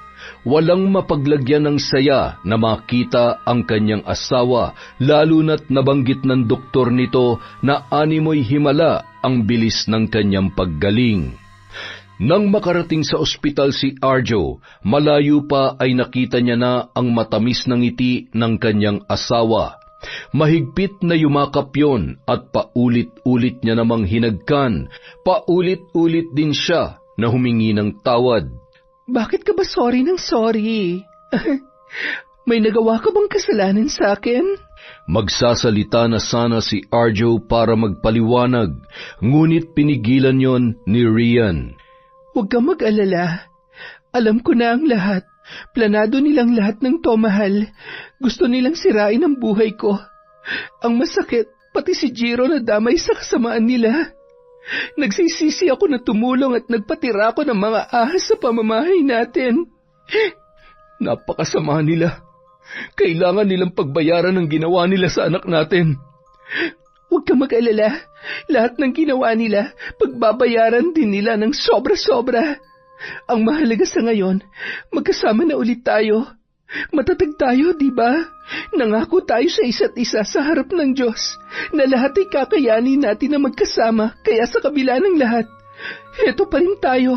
[SPEAKER 1] Walang mapaglagyan ng saya na makita ang kanyang asawa, lalo na't nabanggit ng doktor nito na animoy himala ang bilis ng kanyang paggaling. Nang makarating sa ospital si Arjo, malayo pa ay nakita niya na ang matamis na ngiti ng kanyang asawa. Mahigpit na yumakap yon at paulit-ulit niya namang hinagkan. Paulit-ulit din siya na humingi ng tawad.
[SPEAKER 3] Bakit ka ba sorry ng sorry? May nagawa ka bang kasalanan sa akin?
[SPEAKER 1] Magsasalita na sana si Arjo para magpaliwanag, ngunit pinigilan yon ni Rian.
[SPEAKER 3] Huwag kang mag-alala. Alam ko na ang lahat. Planado nilang lahat ng tomahal. Gusto nilang sirain ang buhay ko. Ang masakit, pati si Jiro na damay sa kasamaan nila. Nagsisisi ako na tumulong at nagpatira ako ng mga ahas sa pamamahay natin.
[SPEAKER 1] Napakasama nila. Kailangan nilang pagbayaran ng ginawa nila sa anak natin.
[SPEAKER 3] Huwag kang mag-alala. Lahat ng ginawa nila, pagbabayaran din nila ng sobra-sobra. Ang mahalaga sa ngayon, magkasama na ulit tayo. Matatag tayo, di ba? Nangako tayo sa isa't isa sa harap ng Diyos na lahat ay kakayanin natin na magkasama, kaya sa kabila ng lahat, heto pa rin tayo.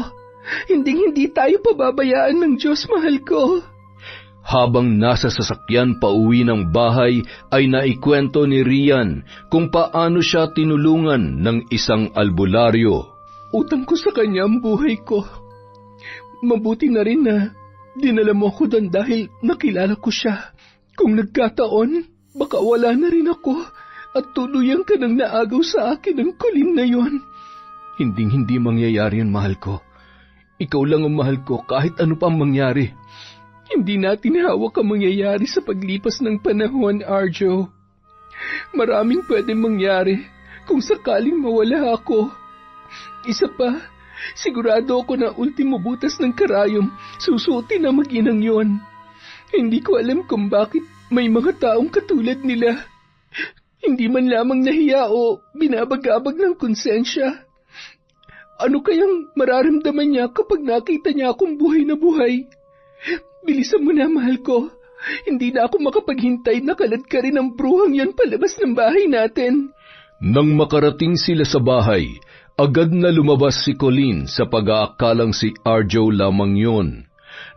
[SPEAKER 3] Hindi tayo pababayaan ng Diyos, mahal ko.
[SPEAKER 1] Habang nasa sasakyan pauwi ng bahay ay naikwento ni Rian kung paano siya tinulungan ng isang albularyo.
[SPEAKER 3] Utang ko sa kanya ang buhay ko. Mabuti na rin na dinala mo ako doon dahil nakilala ko siya. Kung nagkataon, baka wala na rin ako at tuluyan ka nang naagaw sa akin ng Colleen na yon.
[SPEAKER 1] Hindi mangyayari yun, mahal ko. Ikaw lang ang mahal ko kahit ano pang mangyari.
[SPEAKER 3] Hindi natin hawak ang mangyayari sa paglipas ng panahon, Arjo. Maraming pwedeng mangyari kung sakaling mawala ako. Isa pa, sigurado ako na ultimo butas ng karayom susutin na mag-inang yon. Hindi ko alam kung bakit may mga taong katulad nila. Hindi man lamang nahiya o binabagabag ng konsensya. Ano kayang mararamdaman niya kapag nakita niya akong buhay na buhay? Bilisan mo na, mahal ko. Hindi na ako makapaghintay na kalad ka rin ang bruhang yan palabas ng bahay natin.
[SPEAKER 1] Nang makarating sila sa bahay, agad na lumabas si Colleen sa pag-aakalang si Arjo lamang yon.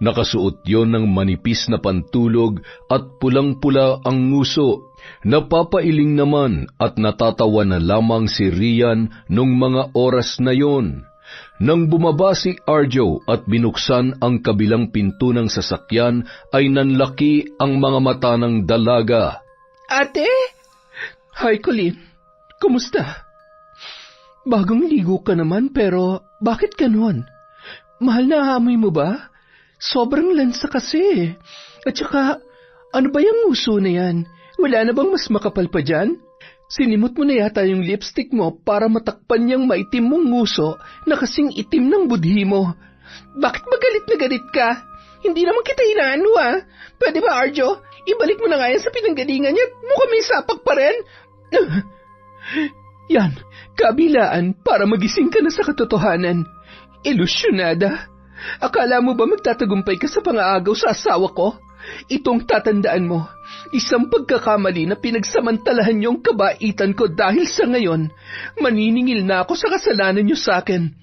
[SPEAKER 1] Nakasuot yon ng manipis na pantulog at pulang-pula ang nguso. Napapailing naman at natatawa na lamang si Rian nung mga oras na yon. Nang bumaba si Arjo at binuksan ang kabilang pinto ng sasakyan, ay nanlaki ang mga mata ng dalaga.
[SPEAKER 3] Ate? Hi, Colleen. Kumusta? Bagong ligo ka naman pero bakit ganon? Mahal na amoy mo ba? Sobrang lansa kasi. At saka, ano ba yung nguso na yan? Wala na bang mas makapal pa dyan? Sinimot mo na yata yung lipstick mo para matakpan niyang maitim mong nguso na kasing itim ng budhi mo. Bakit ba galit na galit ka? Hindi naman kita inaano Pwede ba, Arjo? Ibalik mo na nga yan sa pinanggalingan niya at mukha may sapak pa rin. Yan, kabilaan para magising ka na sa katotohanan. Ilusyonada. Akala mo ba magtatagumpay ka sa pangaagaw sa asawa ko? Itong tatandaan mo, isang pagkakamali na pinagsamantalahan niyong kabaitan ko dahil sa ngayon, maniningil na ako sa kasalanan niyo sa akin.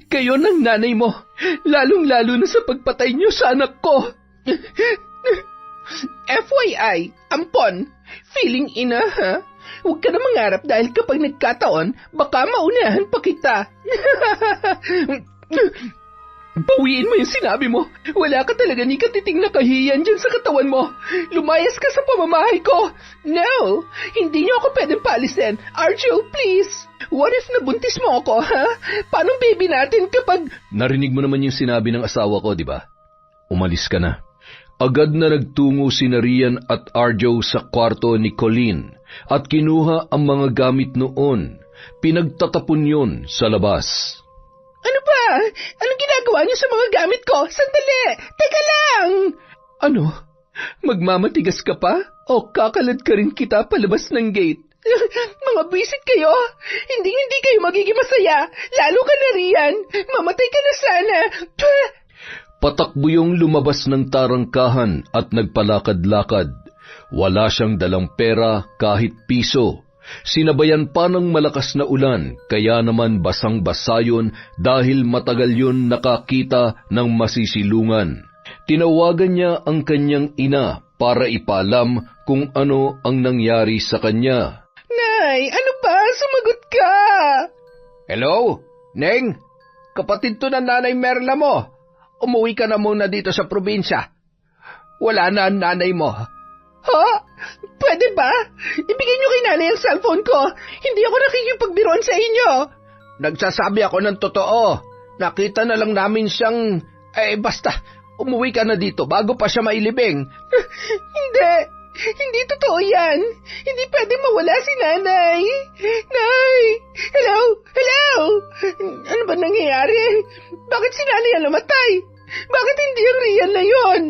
[SPEAKER 3] Kayo ng nanay mo, lalong-lalo na sa pagpatay niyo sa anak ko. FYI, ampon, feeling ina ha? Huwag ka na mangarap dahil kapag nagkataon, baka maunahan pa kita. Bawiin mo yung sinabi mo. Wala ka talaga ni katiting na kahiyan dyan sa katawan mo. Lumayas ka sa pamamahay ko. No, hindi niyo ako pwedeng paalisin. Arjo, please. What if nabuntis mo ako, ha? Paano baby natin kapag...
[SPEAKER 1] Narinig mo naman yung sinabi ng asawa ko, di ba? Umalis ka na. Agad na nagtungo si Rian at Arjo sa kwarto ni Colleen at kinuha ang mga gamit noon. Pinagtatapon yon sa labas.
[SPEAKER 2] Ano ba? Anong ginagawa niyo sa mga gamit ko? Sandali! Teka lang!
[SPEAKER 3] Ano? Magmamatigas ka pa? O kakalad ka rin kita palabas ng gate?
[SPEAKER 2] Mga bisit kayo! Hindi kayo magiging masaya! Lalo ka na riyan! Mamatay ka na sana!
[SPEAKER 1] Patakbo yung lumabas ng tarangkahan at nagpalakad-lakad. Wala siyang dalang pera kahit piso. Sinabayan pa ng malakas na ulan, kaya naman basang-basa yun dahil matagal yun nakakita ng masisilungan. Tinawagan niya ang kanyang ina para ipaalam kung ano ang nangyari sa kanya.
[SPEAKER 2] Nay, ano ba? Sumagot ka!
[SPEAKER 4] Hello, Neng? Kapatid to ng nanay Merla mo. Umuwi ka na muna dito sa probinsya. Wala na ang nanay mo.
[SPEAKER 2] Ha? Pwede ba? Ibigay niyo kay nanay ang cellphone ko. Hindi ako nakikipagbiruan sa inyo.
[SPEAKER 4] Nagsasabi ako ng totoo. Nakita na lang namin siyang... basta, umuwi ka na dito bago pa siya mailibing.
[SPEAKER 2] Hindi totoo yan. Hindi pwede mawala si nanay. Nay! Hello? Ano ba nangyayari? Bakit si nanay ang namatay? Bakit hindi ang Rian na yon?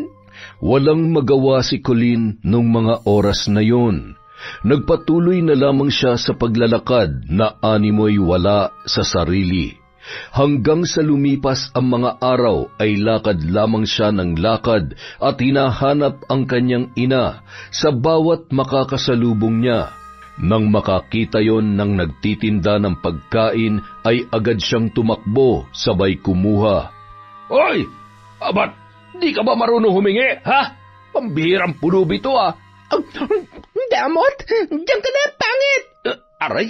[SPEAKER 1] Walang magawa si Colleen nung mga oras na yon. Nagpatuloy na lamang siya sa paglalakad na animoy wala sa sarili. Hanggang sa lumipas ang mga araw ay lakad lamang siya ng lakad at hinahanap ang kanyang ina sa bawat makakasalubong niya. Nang makakita yon ng nagtitinda ng pagkain ay agad siyang tumakbo sabay kumuha.
[SPEAKER 4] Hoy! Abat! Di ka ba marunong humingi, ha? Pambihirang pulubi to,
[SPEAKER 2] Damot! Diyan ka na, pangit!
[SPEAKER 4] Aray!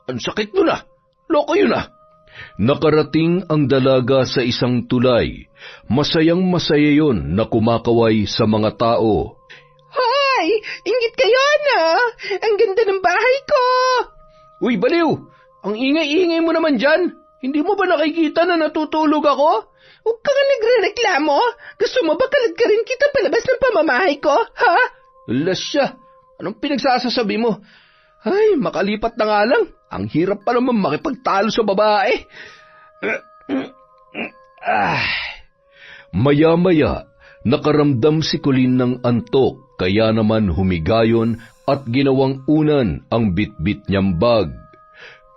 [SPEAKER 4] Ang sakit nun, Loko yun,
[SPEAKER 1] Nakarating ang dalaga sa isang tulay. Masayang masaya yon na kumakaway sa mga tao.
[SPEAKER 2] Hoy! Ingit kayo, Ang ganda ng bahay ko!
[SPEAKER 4] Uy, baliw! Ang ingay-ingay mo naman dyan! Hindi mo ba nakikita na natutulog ako?
[SPEAKER 2] Huwag ka nga nagre-reklamo. Gusto mo ba kalad ka rin kita palabas ng pamamahay ko, ha?
[SPEAKER 4] Lasya! Anong pinagsasasabi mo? Ay, makalipat na nga lang. Ang hirap pa naman makipagtalo sa babae.
[SPEAKER 1] Maya-maya, nakaramdam si Colleen ng antok, kaya naman humigayon at ginawang unan ang bitbit niyang bag.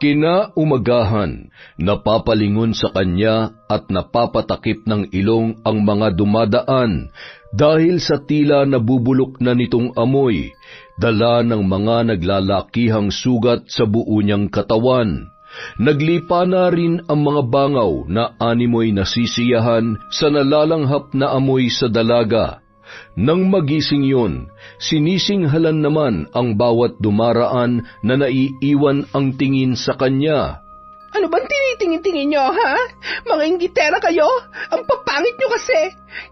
[SPEAKER 1] Kinaumagahan, napapalingon sa kanya at napapatakip ng ilong ang mga dumadaan dahil sa tila nabubulok na nitong amoy, dala ng mga naglalakihang sugat sa buo niyang katawan. Naglipa na rin ang mga bangaw na animoy nasisiyahan sa nalalanghap na amoy sa dalaga. Nang magising yun, sinisinghalan naman ang bawat dumaraan na naiiwan ang tingin sa kanya.
[SPEAKER 2] Ano bang tinitingin-tingin nyo, ha? Mga inggitera kayo? Ang papangit nyo kasi.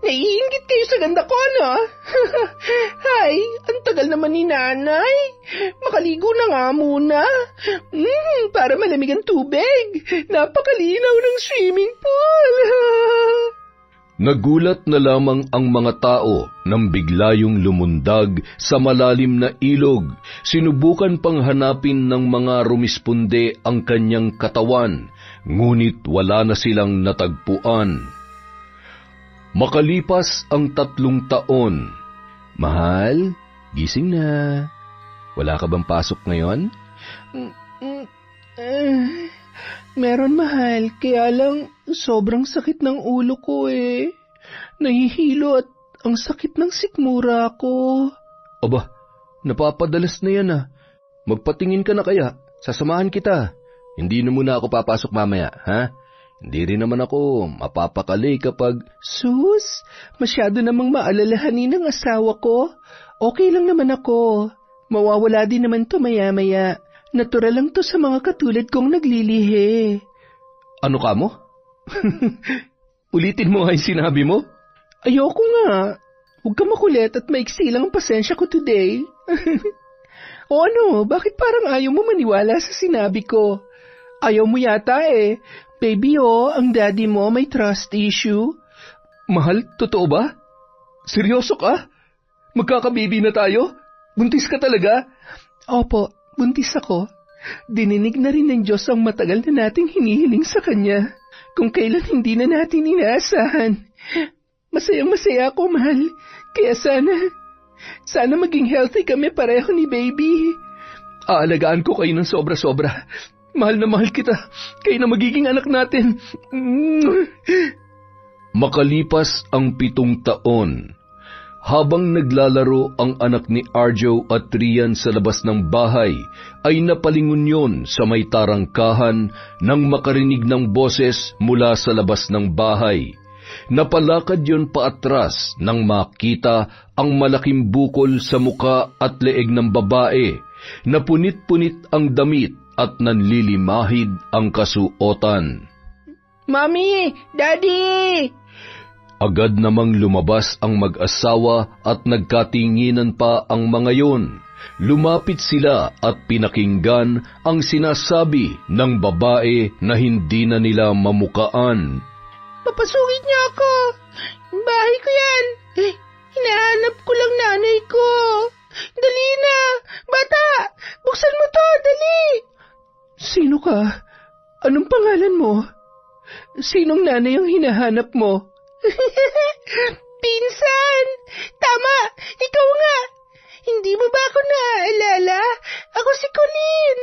[SPEAKER 2] Naiinggit kayo sa ganda ko, no? Ay, ang tagal naman ni nanay. Makaligo na nga muna. Para malamig ang tubig. Napakalinaw ng swimming pool.
[SPEAKER 1] Nagulat na lamang ang mga tao nang biglayong lumundag sa malalim na ilog. Sinubukan pang hanapin ng mga rumisponde ang kanyang katawan, ngunit wala na silang natagpuan. Makalipas ang 3 taon. Mahal, gising na. Wala ka bang pasok ngayon?
[SPEAKER 3] Meron, mahal, kaya lang sobrang sakit ng ulo ko eh. Nahihilo at ang sakit ng sikmura ko.
[SPEAKER 1] Aba, napapadalas na yan ah. Magpatingin ka na kaya, sasamahan kita. Hindi na muna ako papasok mamaya, ha? Hindi rin naman ako mapapakali kapag...
[SPEAKER 3] Sus, masyado namang maalalahanin ng asawa ko. Okay lang naman ako. Mawawala din naman to maya-maya. Natural lang to sa mga katulad kong naglilihi.
[SPEAKER 1] Ano ka mo? Ulitin mo nga yung sinabi mo?
[SPEAKER 3] Ayoko nga. Huwag ka makulit at maiksi lang ang pasensya ko today. O ano, bakit parang ayaw mo maniwala sa sinabi ko? Ayaw mo yata eh. Baby ang daddy mo may trust issue.
[SPEAKER 1] Mahal, totoo ba? Seryoso ka? Magkakababy na tayo? Buntis ka talaga?
[SPEAKER 3] Opo. Buntis ako. Dininig na rin ng Diyos ang matagal na nating hinihiling sa Kanya, kung kailan hindi na natin inaasahan. Masayang-masaya ako, mahal. Kaya sana maging healthy kami pareho ni baby.
[SPEAKER 1] Aalagaan ko kayo ng sobra-sobra. Mahal na mahal kita. Kayo na magiging anak natin. Makalipas ang 7 taon, habang naglalaro ang anak ni Arjo at Rian sa labas ng bahay, ay napalingon yon sa may tarangkahan nang makarinig ng boses mula sa labas ng bahay. Napalakad yon paatras nang makita ang malaking bukol sa muka at leeg ng babae, napunit-punit ang damit at nanlilimahid ang kasuotan.
[SPEAKER 2] Mami! Daddy!
[SPEAKER 1] Agad namang lumabas ang mag-asawa at nagkatinginan pa ang mga yon. Lumapit sila at pinakinggan ang sinasabi ng babae na hindi na nila mamukaan.
[SPEAKER 2] Papasugid niya ako. Bahay ko yan. Hinahanap ko lang nanay ko. Dali na. Bata, buksan mo to, dali.
[SPEAKER 3] Sino ka? Anong pangalan mo? Sinong nanay ang hinahanap mo?
[SPEAKER 2] Pinsan! Tama! Ikaw nga! Hindi mo ba ako naaalala? Ako si Colleen!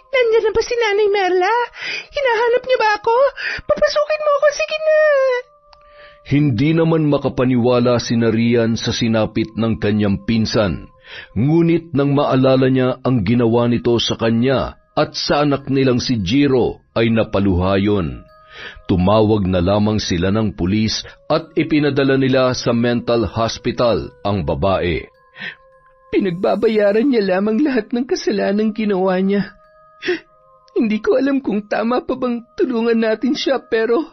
[SPEAKER 2] Nandiyan na ba si Nanay Merla? Hinahanap niya ba ako? Papasukin mo ako, sige na!
[SPEAKER 1] Hindi naman makapaniwala si Rian sa sinapit ng kanyang pinsan, ngunit nang maalala niya ang ginawa nito sa kanya at sa anak nilang si Jiro ay napaluhayon. Tumawag na lamang sila ng pulis at ipinadala nila sa mental hospital ang babae.
[SPEAKER 3] Pinagbabayaran niya lamang lahat ng kasalanang ginawa niya. Hindi ko alam kung tama pa bang tulungan natin siya, pero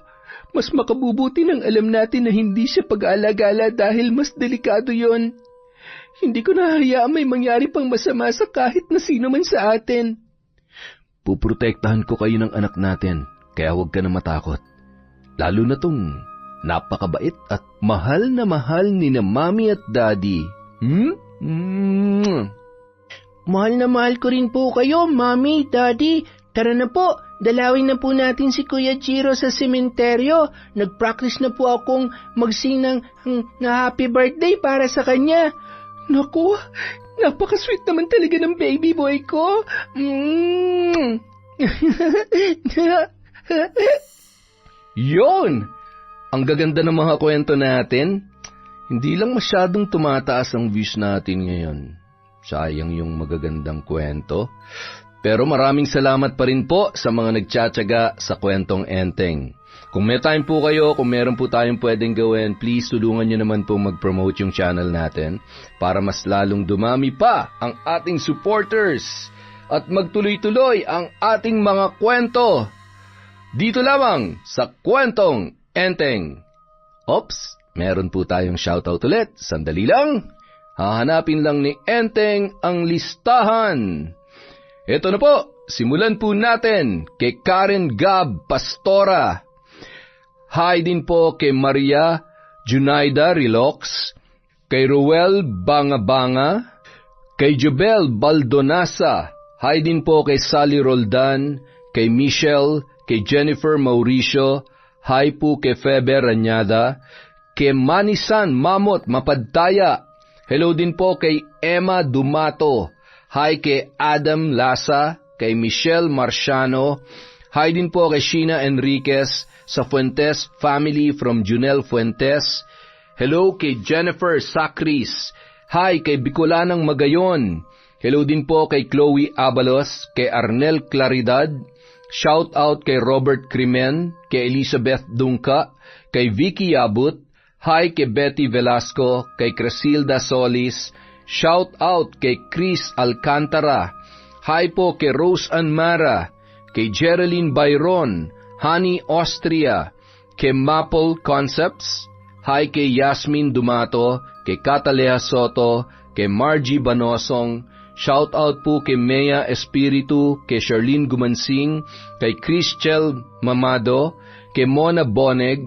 [SPEAKER 3] mas makabubuti nang alam natin na hindi siya pag-alagala dahil mas delikado yon. Hindi ko nahahayaang may mangyari pang masama sa kahit na sino man sa atin.
[SPEAKER 1] Puprotektahan ko kayo ng anak natin. Kaya huwag ka na matakot. Lalo na tong napakabait at mahal ni na mami at daddy.
[SPEAKER 2] Mahal na mahal ko rin po kayo, mami, daddy. Tara na po, dalawin na po natin si Kuya Jiro sa sementeryo. Nag-practice na po akong mag-sing ng happy birthday para sa kanya.
[SPEAKER 3] Naku, napaka-sweet naman talaga ng baby boy ko.
[SPEAKER 1] Yon! Ang gaganda ng mga kwento natin. Hindi lang masyadong tumataas ang views natin ngayon. Sayang yung magagandang kwento. Pero maraming salamat pa rin po sa mga nagtsatsaga sa kwentong Enteng. Kung may time po kayo, kung meron po tayong pwedeng gawin, please tulungan nyo naman po mag-promote yung channel natin para mas lalong dumami pa ang ating supporters at magtuloy-tuloy ang ating mga kwento. Dito lamang sa Kwentong Enteng. Oops, meron po tayong shoutout ulit. Sandali lang. Hahanapin lang ni Enteng ang listahan. Ito na po, simulan po natin kay Karen Gab Pastora. Hi din po kay Maria Junaida Rilox, kay Ruel Bangabanga, kay Jobel Baldonasa. Hi din po kay Sally Roldan, kay Michelle, kay Jennifer Mauricio. Hi po kay Febe Ranyada, kay Manisan Mamot Mapadtaya. Hello din po kay Emma Dumato. Hi kay Adam Lasa, kay Michelle Marciano. Hi din po kay Sheena Enriquez sa Fuentes family from Junel Fuentes. Hello kay Jennifer Sacris. Hi kay Bicolanang Magayon. Hello din po kay Chloe Abalos, kay Arnel Claridad. Shout out kay Robert Crimen, kay Elizabeth Dungka, kay Vicky Abut. Hi kay Betty Velasco, kay Cresilda Solis. Shout out kay Chris Alcantara. Hi po kay Rose Anmara, kay Geraldine Byron, Honey Austria, kay Maple Concepts. Hi kay Yasmin Dumato, kay Catalea Soto, kay Margie Banosong. Shout out po kay Mea Espiritu, kay Charlene Gumansing, kay Christel Mamado, kay Mona Boneg.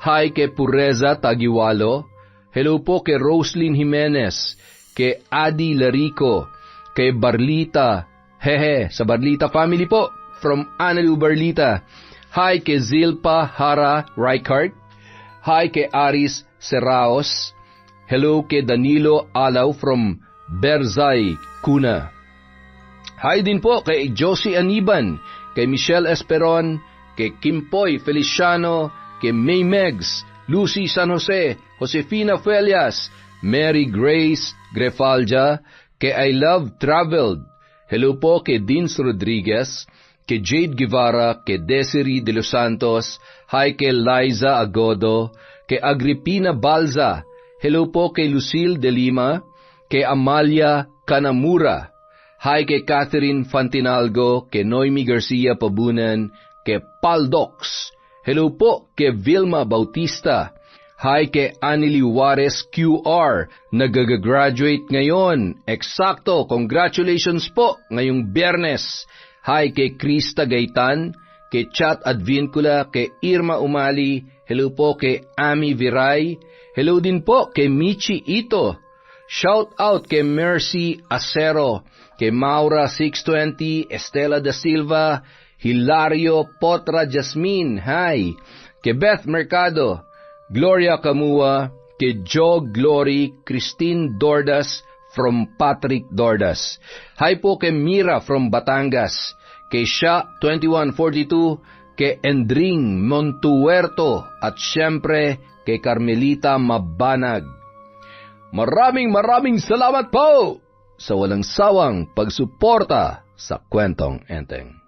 [SPEAKER 1] Hi kay Pureza Tagiwalo. Hello po kay Roslyn Jimenez, kay Adi Larico, kay Barlita, sa Barlita family po, from Analu Barlita. Hi kay Zilpa Hara Reichardt. Hi kay Aris Seraos. Hello kay Danilo Alaw from Berzay, Kuna. Hi din po kay Josie Aniban, kay Michelle Esperon, kay Kimpoy Feliciano, kay May Megs, Lucy San Jose, Josefina Felias, Mary Grace Grefalja, kay I Love Traveled. Hello po kay Dins Rodriguez, kay Jade Guevara, kay Desiree De Los Santos. Hi kay Liza Agodo, kay Agripina Balza. Hello po kay Lucille De Lima, kay Amalia Kanamura. Hi kay Catherine Fantinalgo, kay Noemi Garcia Pabunan, kay Paldox. Hello po kay Vilma Bautista. Hi kay Anily Juarez QR, nag-graduate ngayon. Eksakto, congratulations po, ngayong Biyernes. Hi kay Krista Gaitan, kay Chat Advincula, kay Irma Umali. Hello po kay Ami Viray. Hello din po kay Michi Ito. Shout out kay Mercy Acero, kay Maura 620, Estela da Silva, Hilario Potra Jasmine. Hi kay Beth Mercado, Gloria Camua, kay Joe Glory, Christine Dordas from Patrick Dordas. Hi po kay Mira from Batangas, kay Sha 2142, kay Endring Montuerto, at syempre kay Carmelita Mabanag. Maraming salamat po sa walang sawang pagsuporta sa Kwentong Enteng.